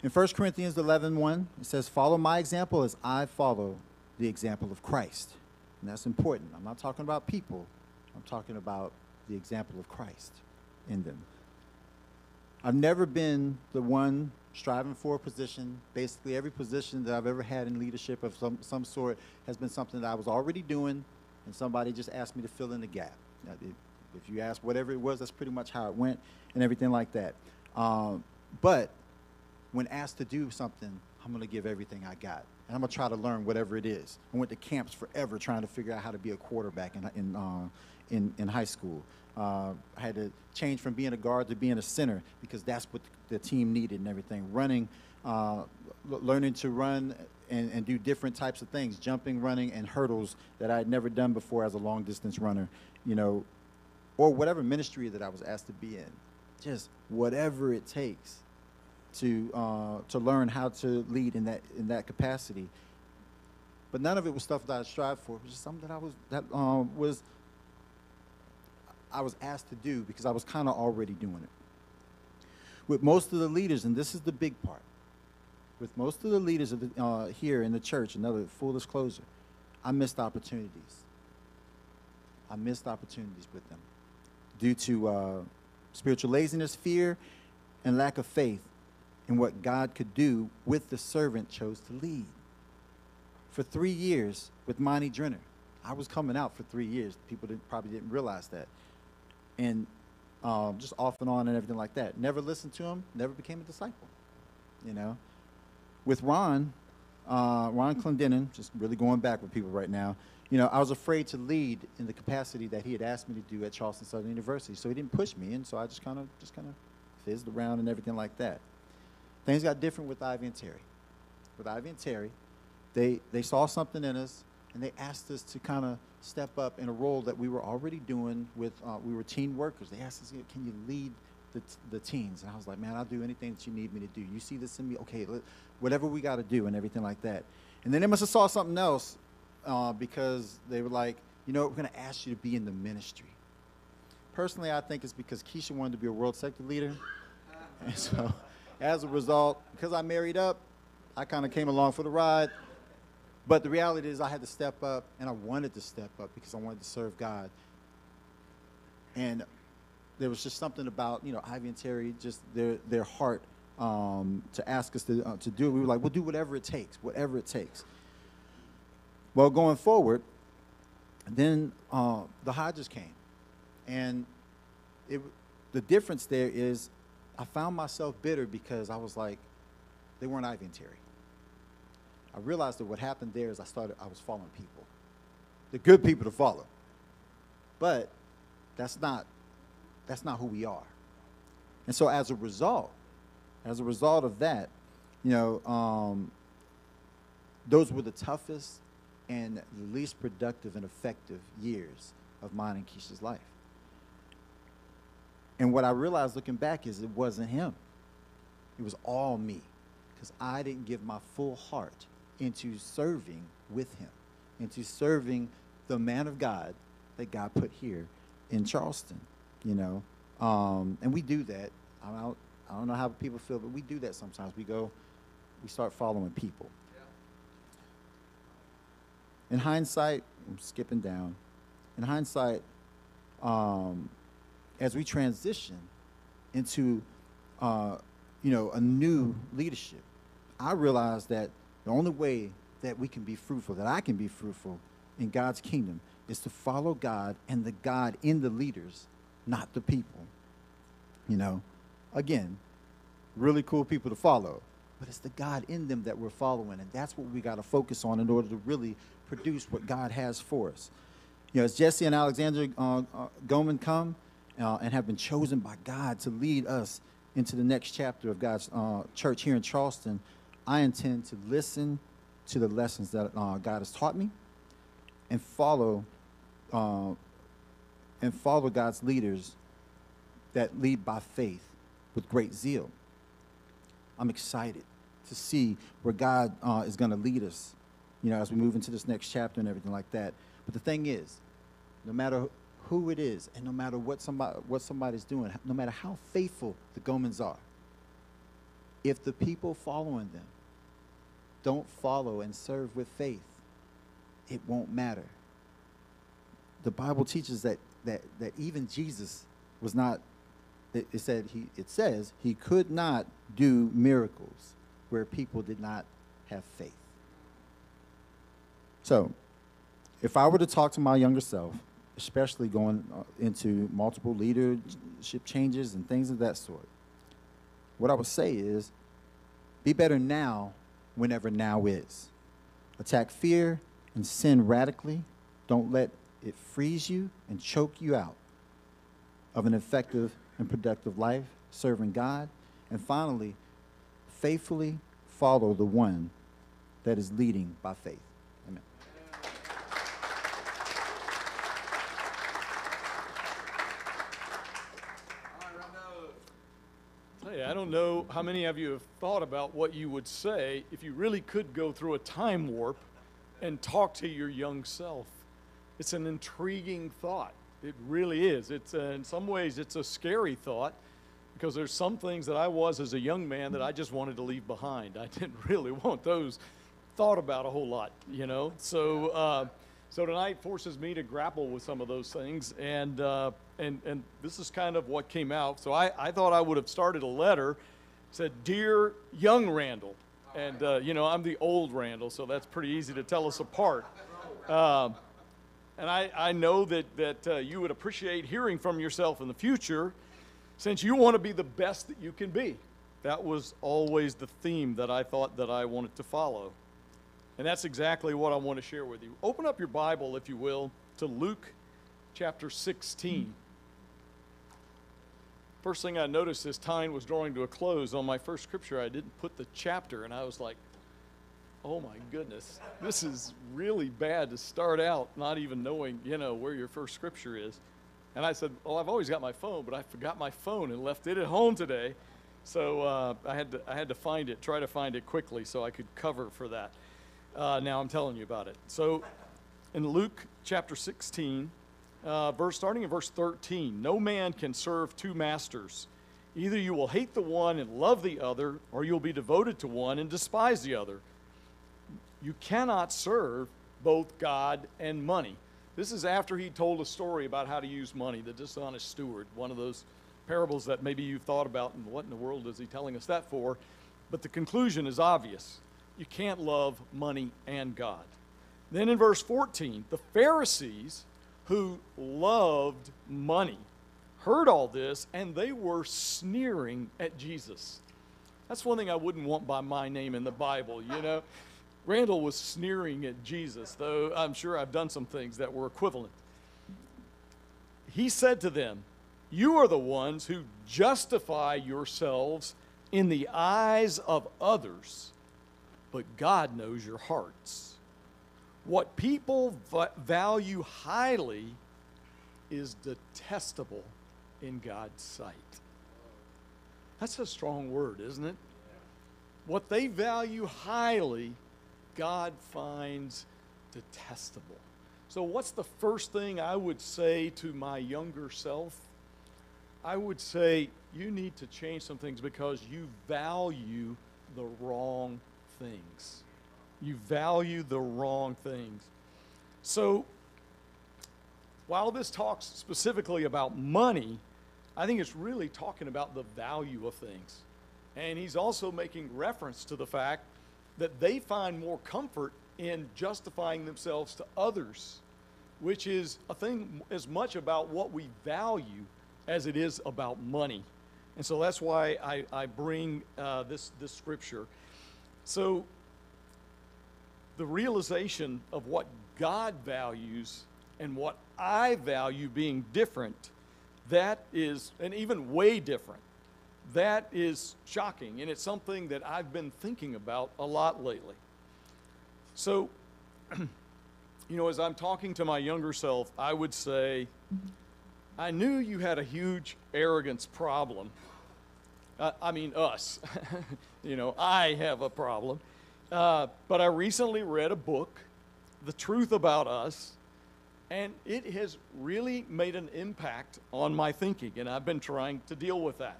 In 1 Corinthians 11:1, it says, follow my example as I follow the example of Christ. And that's important. I'm not talking about people. I'm talking about the example of Christ in them. I've never been the one striving for a position. Basically, every position that I've ever had in leadership of some sort has been something that I was already doing, and somebody just asked me to fill in the gap. Now, if you ask whatever it was, that's pretty much how it went and everything like that. But when asked to do something, I'm going to give everything I got. And I'm going to try to learn whatever it is. I went to camps forever trying to figure out how to be a quarterback in high school. I had to change from being a guard to being a center because that's what the team needed and everything. Running, learning to run and do different types of things, jumping, running, and hurdles that I had never done before as a long-distance runner, or whatever ministry that I was asked to be in. Just whatever it takes to learn how to lead in that capacity. But none of it was stuff that I strived for. It was just something that I was asked to do because I was kind of already doing it. With most of the leaders, and this is the big part, with most of the leaders of here in the church, another full disclosure, I missed opportunities. I missed opportunities with them due to spiritual laziness, fear, and lack of faith in what God could do with the servant chose to lead. For 3 years with Monty Drenner, I was coming out for 3 years. People probably didn't realize that. And just off and on and everything like that. Never listened to him, never became a disciple, With Ron Clendenin, just really going back with people right now, I was afraid to lead in the capacity that he had asked me to do at Charleston Southern University. So he didn't push me, and so I just kind of fizzed around and everything like that. Things got different with Ivy and Terry. With Ivy and Terry, they saw something in us, and they asked us to kind of step up in a role that we were already doing with, we were teen workers. They asked us, can you lead the teens? And I was like, man, I'll do anything that you need me to do. You see this in me? Okay, whatever we got to do and everything like that. And then they must have saw something else because they were like, we're going to ask you to be in the ministry. Personally, I think it's because Keisha wanted to be a world sector leader. And so as a result, because I married up, I kind of came along for the ride. But the reality is I had to step up, and I wanted to step up because I wanted to serve God. And there was just something about, Ivy and Terry, just their heart to ask us to do it. We were like, we'll do whatever it takes, whatever it takes. Well, going forward, then the Hodges came. And the difference there is I found myself bitter because I was like, they weren't Ivy and Terry. I realized that what happened there is I was following people. The good people to follow. But that's not who we are. And so as a result of that, those were the toughest and the least productive and effective years of mine and Keisha's life. And what I realized looking back is it wasn't him. It was all me, because I didn't give my full heart into serving with him, into serving the man of God that God put here in Charleston, And we do that. I don't know how people feel, but we do that sometimes. We start following people. Yeah. In hindsight, I'm skipping down. In hindsight, as we transition into, a new leadership, I realized that the only way that we can be fruitful, that I can be fruitful in God's kingdom, is to follow God and the God in the leaders, not the people. You know, again, really cool people to follow, but it's the God in them that we're following, and that's what we got to focus on in order to really produce what God has for us. You know, as Jesse and Alexander Goman come and have been chosen by God to lead us into the next chapter of God's church here in Charleston, I intend to listen to the lessons that God has taught me and follow God's leaders that lead by faith with great zeal. I'm excited to see where God is going to lead us, you know, as we move into this next chapter and everything like that. But the thing is, no matter who it is, and no matter what somebody's doing, no matter how faithful the Gomans are, if the people following them don't follow and serve with faith, it won't matter. The Bible teaches that even Jesus was not. It says he could not do miracles where people did not have faith. So, if I were to talk to my younger self, especially going into multiple leadership changes and things of that sort, what I would say is, be better now whenever now is. Attack fear and sin radically. Don't let it freeze you and choke you out of an effective and productive life serving God. And finally, faithfully follow the one that is leading by faith. Amen. Hey, I don't know how many of you have thought about what you would say if you really could go through a time warp and talk to your young self. It's an intriguing thought. It really is. It's in some ways it's a scary thought, because there's some things that I was as a young man that I just wanted to leave behind. I didn't really want those thought about a whole lot, you know. So tonight forces me to grapple with some of those things, and this is kind of what came out. So I thought I would have started a letter, said, "Dear young Randall," and you know, I'm the old Randall, so that's pretty easy to tell us apart. And I know that you would appreciate hearing from yourself in the future, since you want to be the best that you can be. That was always the theme that I thought that I wanted to follow. And that's exactly what I want to share with you. Open up your Bible, if you will, to Luke chapter 16. First thing I noticed as time was drawing to a close on my first scripture, I didn't put the chapter, and I was like, oh my goodness, this is really bad to start out not even knowing, you know, where your first scripture is. And I said, well, I've always got my phone, but I forgot my phone and left it at home today. So I had to find it, try to find it quickly so I could cover for that. Now I'm telling you about it. So in Luke chapter 16, starting in verse 13, no man can serve two masters. Either you will hate the one and love the other, or you'll be devoted to one and despise the other. You cannot serve both God and money. This is after he told a story about how to use money, the dishonest steward, one of those parables that maybe you've thought about, and what in the world is he telling us that for? But the conclusion is obvious. You can't love money and God. Then in verse 14, the Pharisees who loved money heard all this, and they were sneering at Jesus. That's one thing I wouldn't want by my name in the Bible, you know. Randall was sneering at Jesus, though I'm sure I've done some things that were equivalent. He said to them, "You are the ones who justify yourselves in the eyes of others, but God knows your hearts. What people value highly is detestable in God's sight." That's a strong word, isn't it? What they value highly, God finds detestable. So what's the first thing I would say to my younger self? I would say you need to change some things because you value the wrong things. You value the wrong things. So while this talks specifically about money, I think it's really talking about the value of things. And he's also making reference to the fact that they find more comfort in justifying themselves to others, which is a thing as much about what we value as it is about money. And so that's why I bring this scripture. So the realization of what God values and what I value being different, that is, and even way different, that is shocking. And it's something that I've been thinking about a lot lately. So, you know, as I'm talking to my younger self, I would say, I knew you had a huge arrogance problem. I mean, us. You know, I have a problem. But I recently read a book, The Truth About Us, and it has really made an impact on my thinking, and I've been trying to deal with that.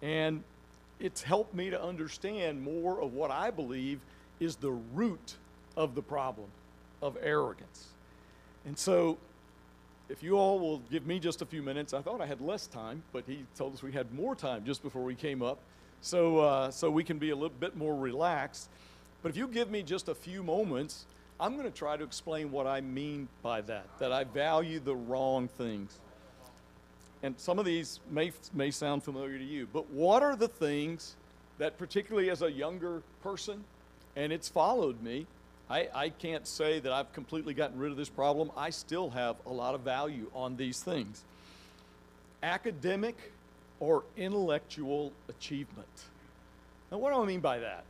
And it's helped me to understand more of what I believe is the root of the problem of arrogance. And so, if you all will give me just a few minutes, I thought I had less time, but he told us we had more time just before we came up, so we can be a little bit more relaxed. But if you give me just a few moments, I'm going to try to explain what I mean by that I value the wrong things. And some of these may sound familiar to you, but what are the things that, particularly as a younger person, and it's followed me, I can't say that I've completely gotten rid of this problem. I still have a lot of value on these things. Academic or intellectual achievement. Now, what do I mean by that?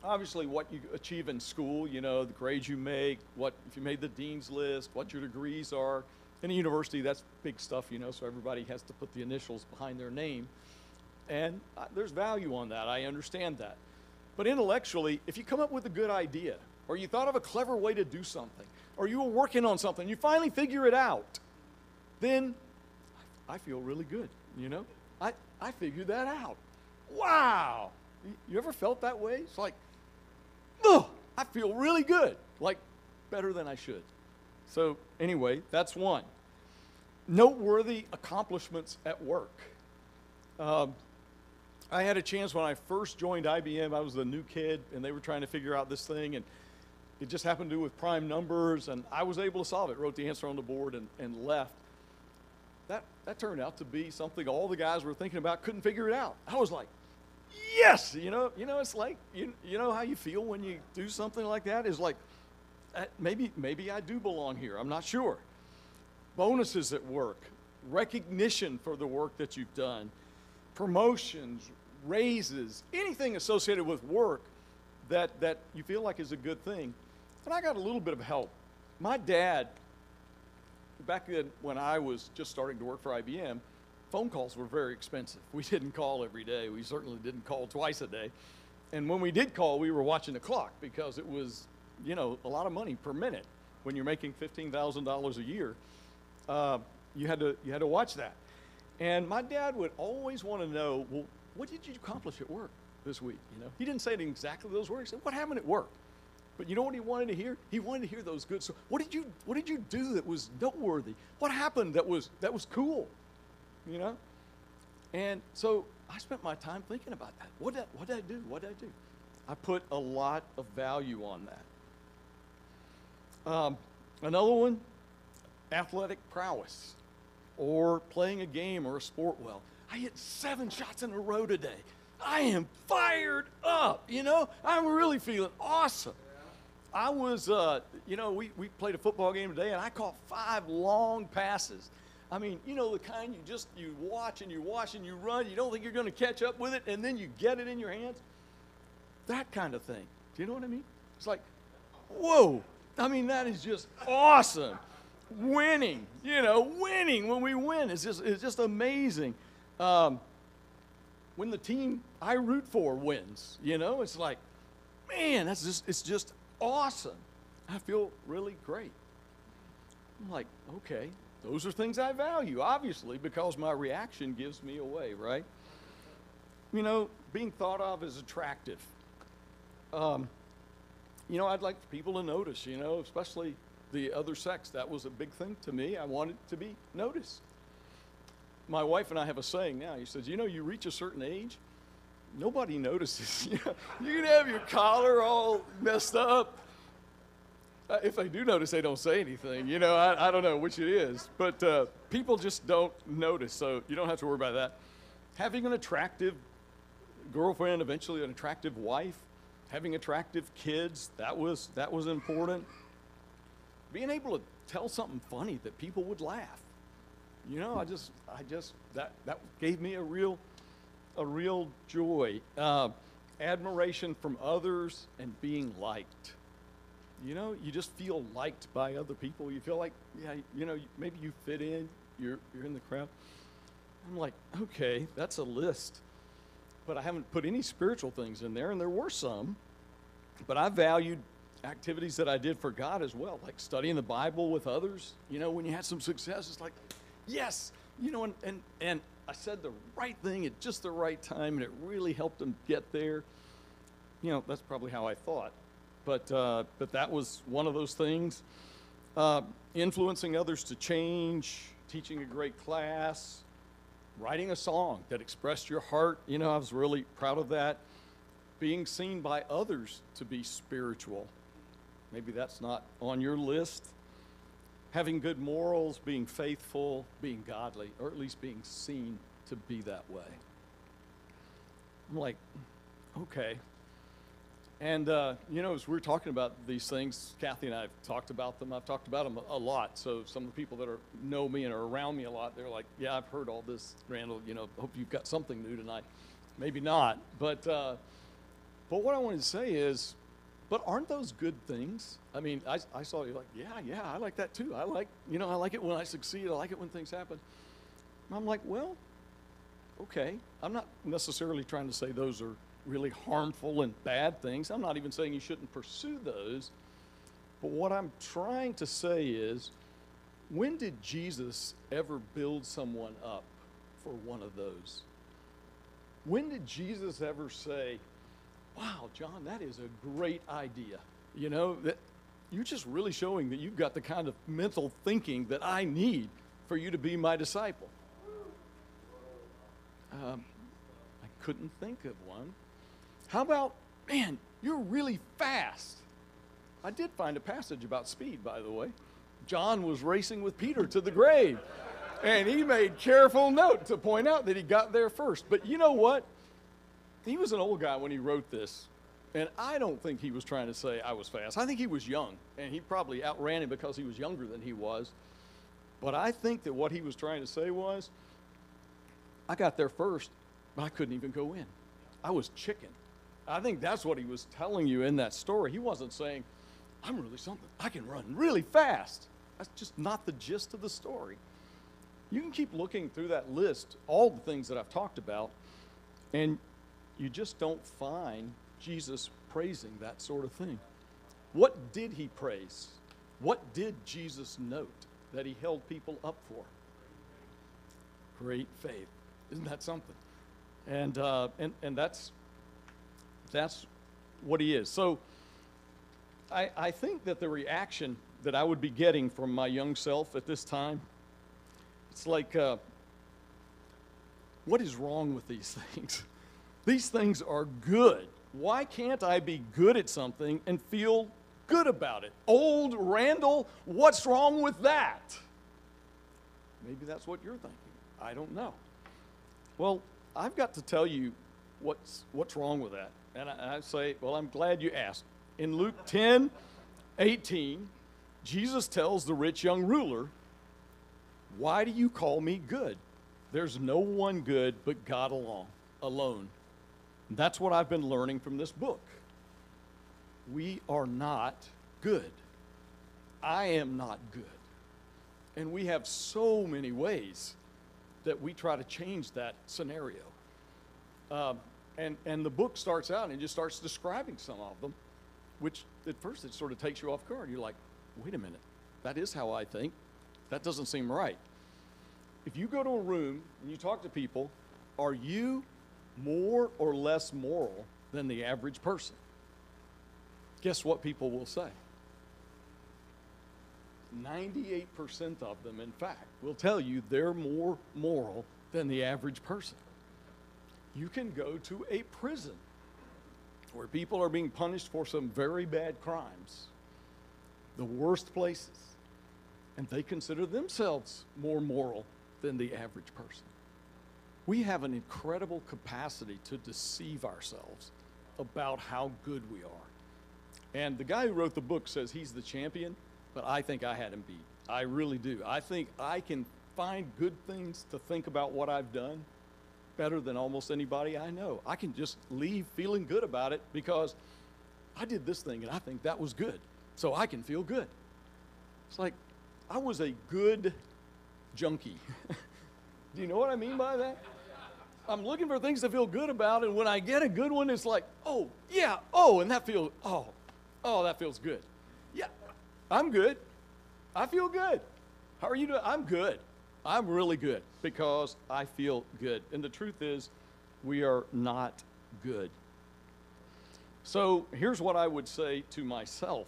Obviously, what you achieve in school, you know, the grades you make, what if you made the dean's list, what your degrees are. In a university, that's big stuff, you know, so everybody has to put the initials behind their name. And there's value on that. I understand that. But intellectually, if you come up with a good idea, or you thought of a clever way to do something, or you were working on something, you finally figure it out, then I feel really good, you know? I figured that out. Wow! You ever felt that way? It's like, oh, I feel really good, like better than I should. So anyway, that's one. Noteworthy accomplishments at work. I had a chance when I first joined IBM. I was a new kid, and they were trying to figure out this thing, and it just happened to do with prime numbers, and I was able to solve it. Wrote the answer on the board and left. That turned out to be something all the guys were thinking about, couldn't figure it out. I was like, yes, you know, it's like, you know how you feel when you do something like that? It's like, maybe I do belong here. I'm not sure. Bonuses at work, recognition for the work that you've done, promotions, raises, anything associated with work that you feel like is a good thing. And I got a little bit of help. My dad, back then when I was just starting to work for IBM, phone calls were very expensive. We didn't call every day. We certainly didn't call twice a day. And when we did call, we were watching the clock because it was, you know, a lot of money per minute. When you're making $15,000 a year, you had to watch that. And my dad would always want to know, well, what did you accomplish at work this week? You know, he didn't say it in exactly those words. He said, what happened at work? But you know what he wanted to hear? He wanted to hear those good. So what did you do that was noteworthy? What happened that was cool? You know? And so I spent my time thinking about that. What did I do? What did I do? I put a lot of value on that. Another one, athletic prowess, or playing a game or a sport well. I hit 7 shots in a row today. I am fired up, you know? I'm really feeling awesome. I was, you know, we played a football game today, and I caught 5 long passes. I mean, you know, the kind you watch and you run, you don't think you're going to catch up with it, and then you get it in your hands. That kind of thing. Do you know what I mean? It's like, whoa. I mean, that is just awesome. Winning, you know, when we win, it's just amazing. When the team I root for wins, you know, it's like, man, it's just awesome. I feel really great. I'm like, okay, those are things I value, obviously, because my reaction gives me away, right? You know, being thought of as attractive. You know, I'd like people to notice, you know, especially the other sex. That was a big thing to me. I wanted to be noticed. My wife and I have a saying now. He says, you know, you reach a certain age, nobody notices. You can have your collar all messed up. If they do notice, they don't say anything. I don't know which it is. But people just don't notice, so you don't have to worry about that. Having an attractive girlfriend, eventually an attractive wife, having attractive kids, that was important. Being able to tell something funny that people would laugh. That gave me a real joy. Admiration from others and being liked. You just feel liked by other people. You feel like, maybe you fit in, you're in the crowd. I'm like, okay, that's a list. But I haven't put any spiritual things in there, and there were some. But I valued activities that I did for God as well, like studying the Bible with others. When you had some success, it's like, yes, and I said the right thing at just the right time, and it really helped them get there. That's probably how I thought. But that was one of those things. Influencing others to change, teaching a great class, writing a song that expressed your heart. I was really proud of that. Being seen by others to be spiritual. Maybe that's not on your list. Having good morals, being faithful, being godly, or at least being seen to be that way. I'm like, okay. And, as we're talking about these things, Kathy and I have talked about them. I've talked about them a lot. So some of the people that know me and are around me a lot, they're like, yeah, I've heard all this, Randall. Hope you've got something new tonight. Maybe not. But what I wanted to say is, but aren't those good things? I mean, I saw you like, yeah, I like that too. I like it when I succeed. I like it when things happen. And I'm like, well, okay. I'm not necessarily trying to say those are really harmful and bad things. I'm not even saying you shouldn't pursue those. But what I'm trying to say is, when did Jesus ever build someone up for one of those? When did Jesus ever say, wow, John, that is a great idea? That you're just really showing that you've got the kind of mental thinking that I need for you to be my disciple. I couldn't think of one. How about, man, you're really fast. I did find a passage about speed, by the way. John was racing with Peter to the grave, and he made careful note to point out that he got there first. But you know what? He was an old guy when he wrote this, and I don't think he was trying to say I was fast. I think he was young, and he probably outran him because he was younger than he was. But I think that what he was trying to say was, I got there first, but I couldn't even go in. I was chicken. I think that's what he was telling you in that story. He wasn't saying, I'm really something. I can run really fast. That's just not the gist of the story. You can keep looking through that list, all the things that I've talked about, and you just don't find Jesus praising that sort of thing. What did he praise? What did Jesus note that he held people up for? Great faith. Isn't that something? And that's what he is. So I think that the reaction that I would be getting from my young self at this time, it's like, what is wrong with these things? These things are good. Why can't I be good at something and feel good about it? Old Randall, what's wrong with that? Maybe that's what you're thinking. I don't know. Well, I've got to tell you what's wrong with that. And I say, well, I'm glad you asked. In Luke 10:18, Jesus tells the rich young ruler, why do you call me good? There's no one good but God alone. That's what I've been learning from this book. We are not good. I am not good. And we have so many ways that we try to change that scenario. And the book starts out and it just starts describing some of them, which at first it sort of takes you off guard. You're like, wait a minute, that is how I think. That doesn't seem right. If you go to a room and you talk to people, are you more or less moral than the average person? Guess what people will say? 98% of them, in fact, will tell you they're more moral than the average person. You can go to a prison where people are being punished for some very bad crimes, the worst places, and they consider themselves more moral than the average person. We have an incredible capacity to deceive ourselves about how good we are. And the guy who wrote the book says he's the champion, but I think I had him beat. I really do. I think I can find good things to think about what I've done better than almost anybody I know. I can just leave feeling good about it because I did this thing and I think that was good, so I can feel good. It's like I was a good junkie. Do you know what I mean by that? I'm looking for things to feel good about, and when I get a good one, it's like, oh, yeah, oh, and that feels, oh, that feels good. Yeah, I'm good. I feel good. How are you doing? I'm good. I'm really good because I feel good. And the truth is, we are not good. So here's what I would say to myself.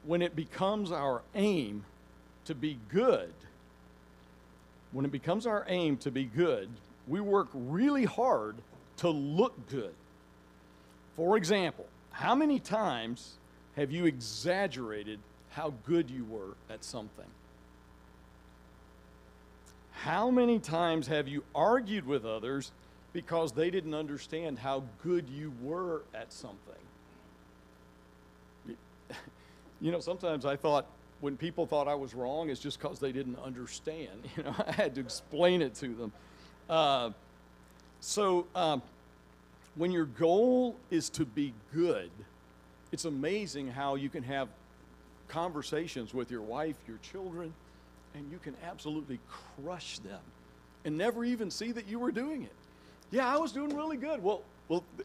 When it becomes our aim to be good, we work really hard to look good. For example, how many times have you exaggerated how good you were at something? How many times have you argued with others because they didn't understand how good you were at something? You know, sometimes I thought when people thought I was wrong, it's just because they didn't understand. You know, I had to explain it to them. When your goal is to be good, it's amazing how you can have conversations with your wife, your children, and you can absolutely crush them and never even see that you were doing it. Yeah, I was doing really good. Well,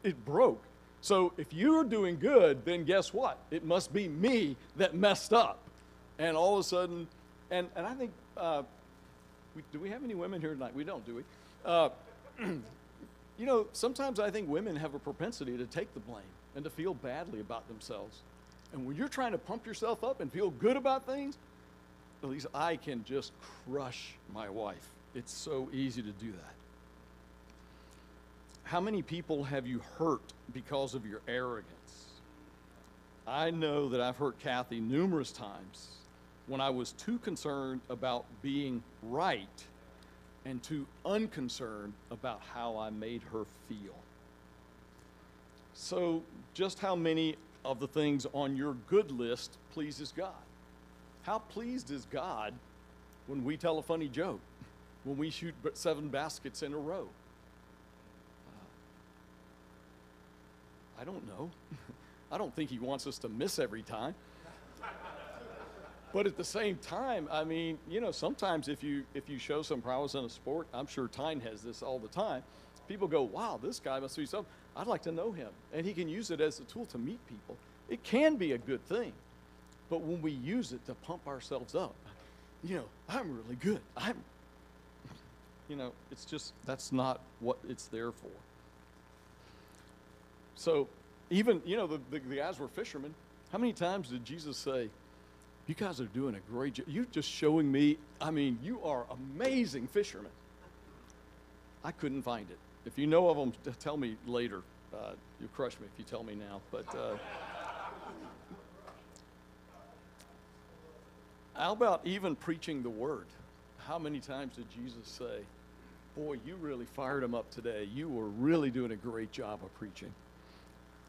it broke. So if you're doing good, then guess what? It must be me that messed up. And all of a sudden, and I think, do we have any women here tonight? We don't, do we? You know, sometimes I think women have a propensity to take the blame and to feel badly about themselves. And when you're trying to pump yourself up and feel good about things, at least I can just crush my wife. It's so easy to do that. How many people have you hurt because of your arrogance? I know that I've hurt Kathy numerous times when I was too concerned about being right and too unconcerned about how I made her feel. So just how many of the things on your good list pleases God? How pleased is God when we tell a funny joke, when we shoot 7 baskets in a row? I don't know. I don't think he wants us to miss every time. But at the same time, I mean, you know, sometimes if you show some prowess in a sport, I'm sure Tyne has this all the time, people go, wow, this guy must be something. I'd like to know him. And he can use it as a tool to meet people. It can be a good thing. But when we use it to pump ourselves up, you know, I'm really good. You know, it's just, that's not what it's there for. So even, you know, the guys were fishermen. How many times did Jesus say, you guys are doing a great job. You're just showing me, I mean, you are amazing fishermen. I couldn't find it. If you know of them, tell me later. You'll crush me if you tell me now. But how about even preaching the word? How many times did Jesus say, boy, you really fired them up today. You were really doing a great job of preaching.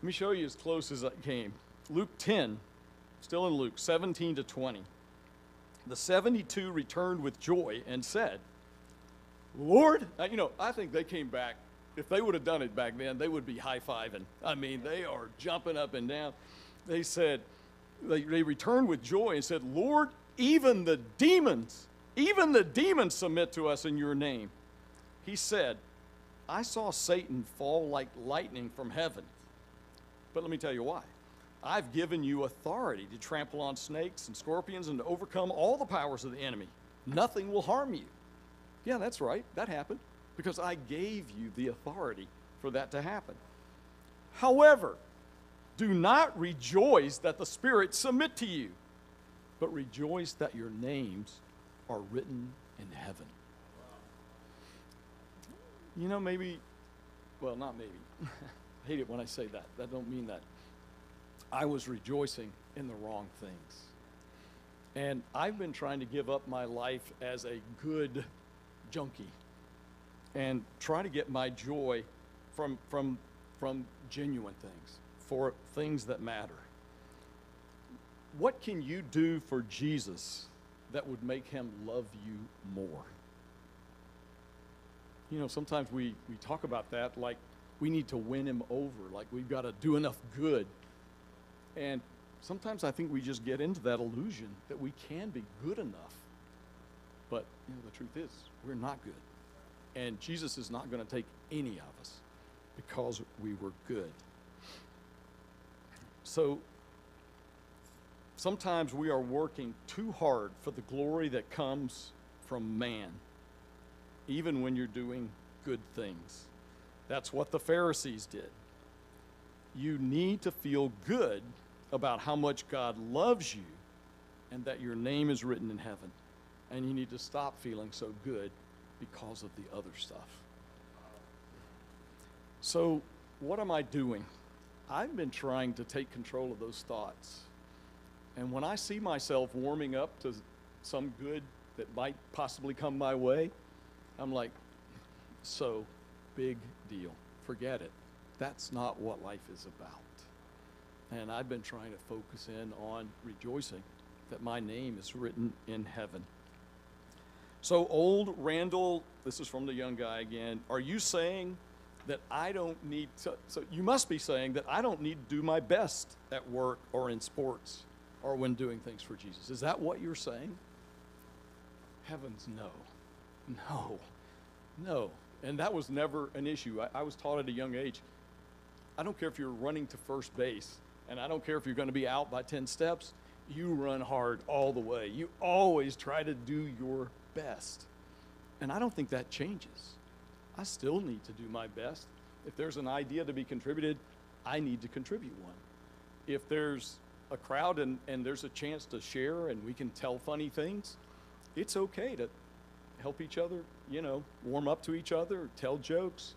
Let me show you as close as I came. Luke 10. Still in Luke, 17 to 20. The 72 returned with joy and said, Lord, you know, I think they came back. If they would have done it back then, they would be high-fiving. I mean, they are jumping up and down. They said, they returned with joy and said, Lord, even the demons submit to us in your name. He said, I saw Satan fall like lightning from heaven. But let me tell you why. I've given you authority to trample on snakes and scorpions and to overcome all the powers of the enemy. Nothing will harm you. Yeah, that's right. That happened because I gave you the authority for that to happen. However, do not rejoice that the spirits submit to you, but rejoice that your names are written in heaven. maybe, well, not maybe. I hate it when I say that. That don't mean that. I was rejoicing in the wrong things. And I've been trying to give up my life as a good junkie and try to get my joy from genuine things, for things that matter. What can you do for Jesus that would make him love you more? Sometimes we talk about that like we need to win him over, like we've got to do enough good. And sometimes I think we just get into that illusion that we can be good enough. But the truth is, we're not good. And Jesus is not going to take any of us because we were good. So sometimes we are working too hard for the glory that comes from man, even when you're doing good things. That's what the Pharisees did. You need to feel good about how much God loves you and that your name is written in heaven. And you need to stop feeling so good because of the other stuff. So what am I doing? I've been trying to take control of those thoughts. And when I see myself warming up to some good that might possibly come my way, I'm like, so big deal. Forget it. That's not what life is about. And I've been trying to focus in on rejoicing that my name is written in heaven. So old Randall, this is from the young guy again, are you saying that I don't need to, so you must be saying that I don't need to do my best at work or in sports or when doing things for Jesus. Is that what you're saying? Heavens, no. And that was never an issue. I was taught at a young age, I don't care if you're running to first base, and I don't care if you're going to be out by 10 steps, you run hard all the way. You always try to do your best. And I don't think that changes. I still need to do my best. If there's an idea to be contributed, I need to contribute one. If there's a crowd and there's a chance to share and we can tell funny things, it's okay to help each other, warm up to each other, tell jokes.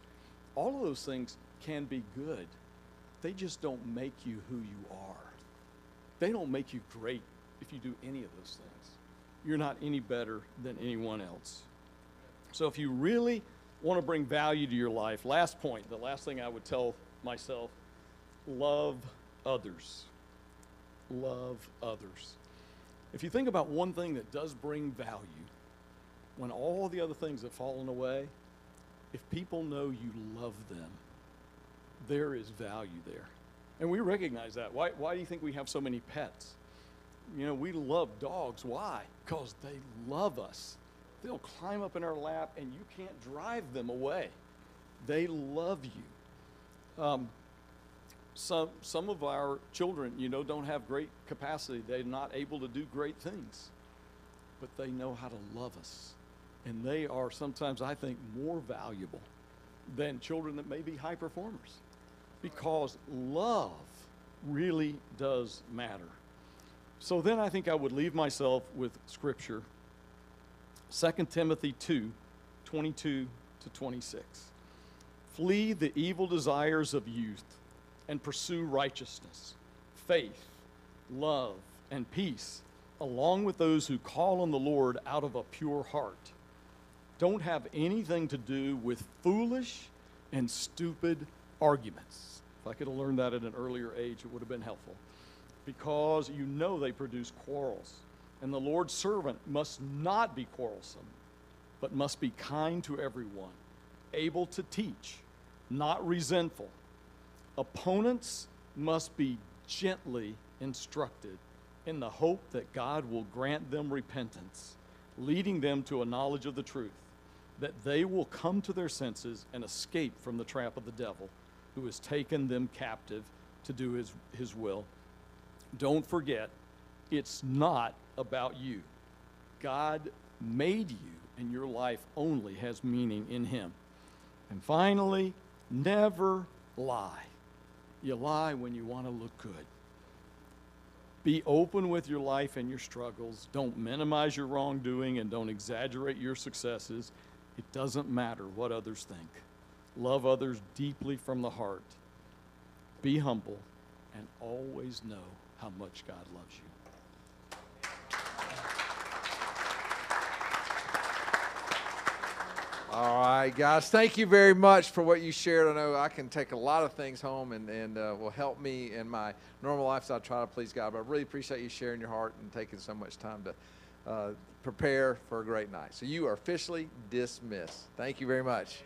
All of those things can be good. They just don't make you who you are. They don't make you great if you do any of those things. You're not any better than anyone else. So if you really want to bring value to your life, last point, the last thing I would tell myself, love others. Love others. If you think about one thing that does bring value, when all the other things have fallen away, if people know you love them, there is value there. And we recognize that. Why do you think we have so many pets? We love dogs. Why? Because they love us. They'll climb up in our lap and you can't drive them away. They love you. Some of our children, don't have great capacity. They're not able to do great things. But they know how to love us. And they are sometimes, I think, more valuable than children that may be high performers. Because love really does matter. So then I think I would leave myself with Scripture. 2 Timothy 2:22 to 26. Flee the evil desires of youth and pursue righteousness, faith, love, and peace, along with those who call on the Lord out of a pure heart. Don't have anything to do with foolish and stupid arguments. If I could have learned that at an earlier age, it would have been helpful. Because they produce quarrels. And the Lord's servant must not be quarrelsome, but must be kind to everyone, able to teach, not resentful. Opponents must be gently instructed in the hope that God will grant them repentance, leading them to a knowledge of the truth, that they will come to their senses and escape from the trap of the devil, who has taken them captive to do his will. Don't forget, it's not about you. God made you, and your life only has meaning in him. And finally, never lie. You lie when you want to look good. Be open with your life and your struggles. Don't minimize your wrongdoing and don't exaggerate your successes. It doesn't matter what others think. Love others deeply from the heart. Be humble and always know how much God loves you. All right, guys. Thank you very much for what you shared. I know I can take a lot of things home and will help me in my normal life, so I try to please God. But I really appreciate you sharing your heart and taking so much time to prepare for a great night. So you are officially dismissed. Thank you very much.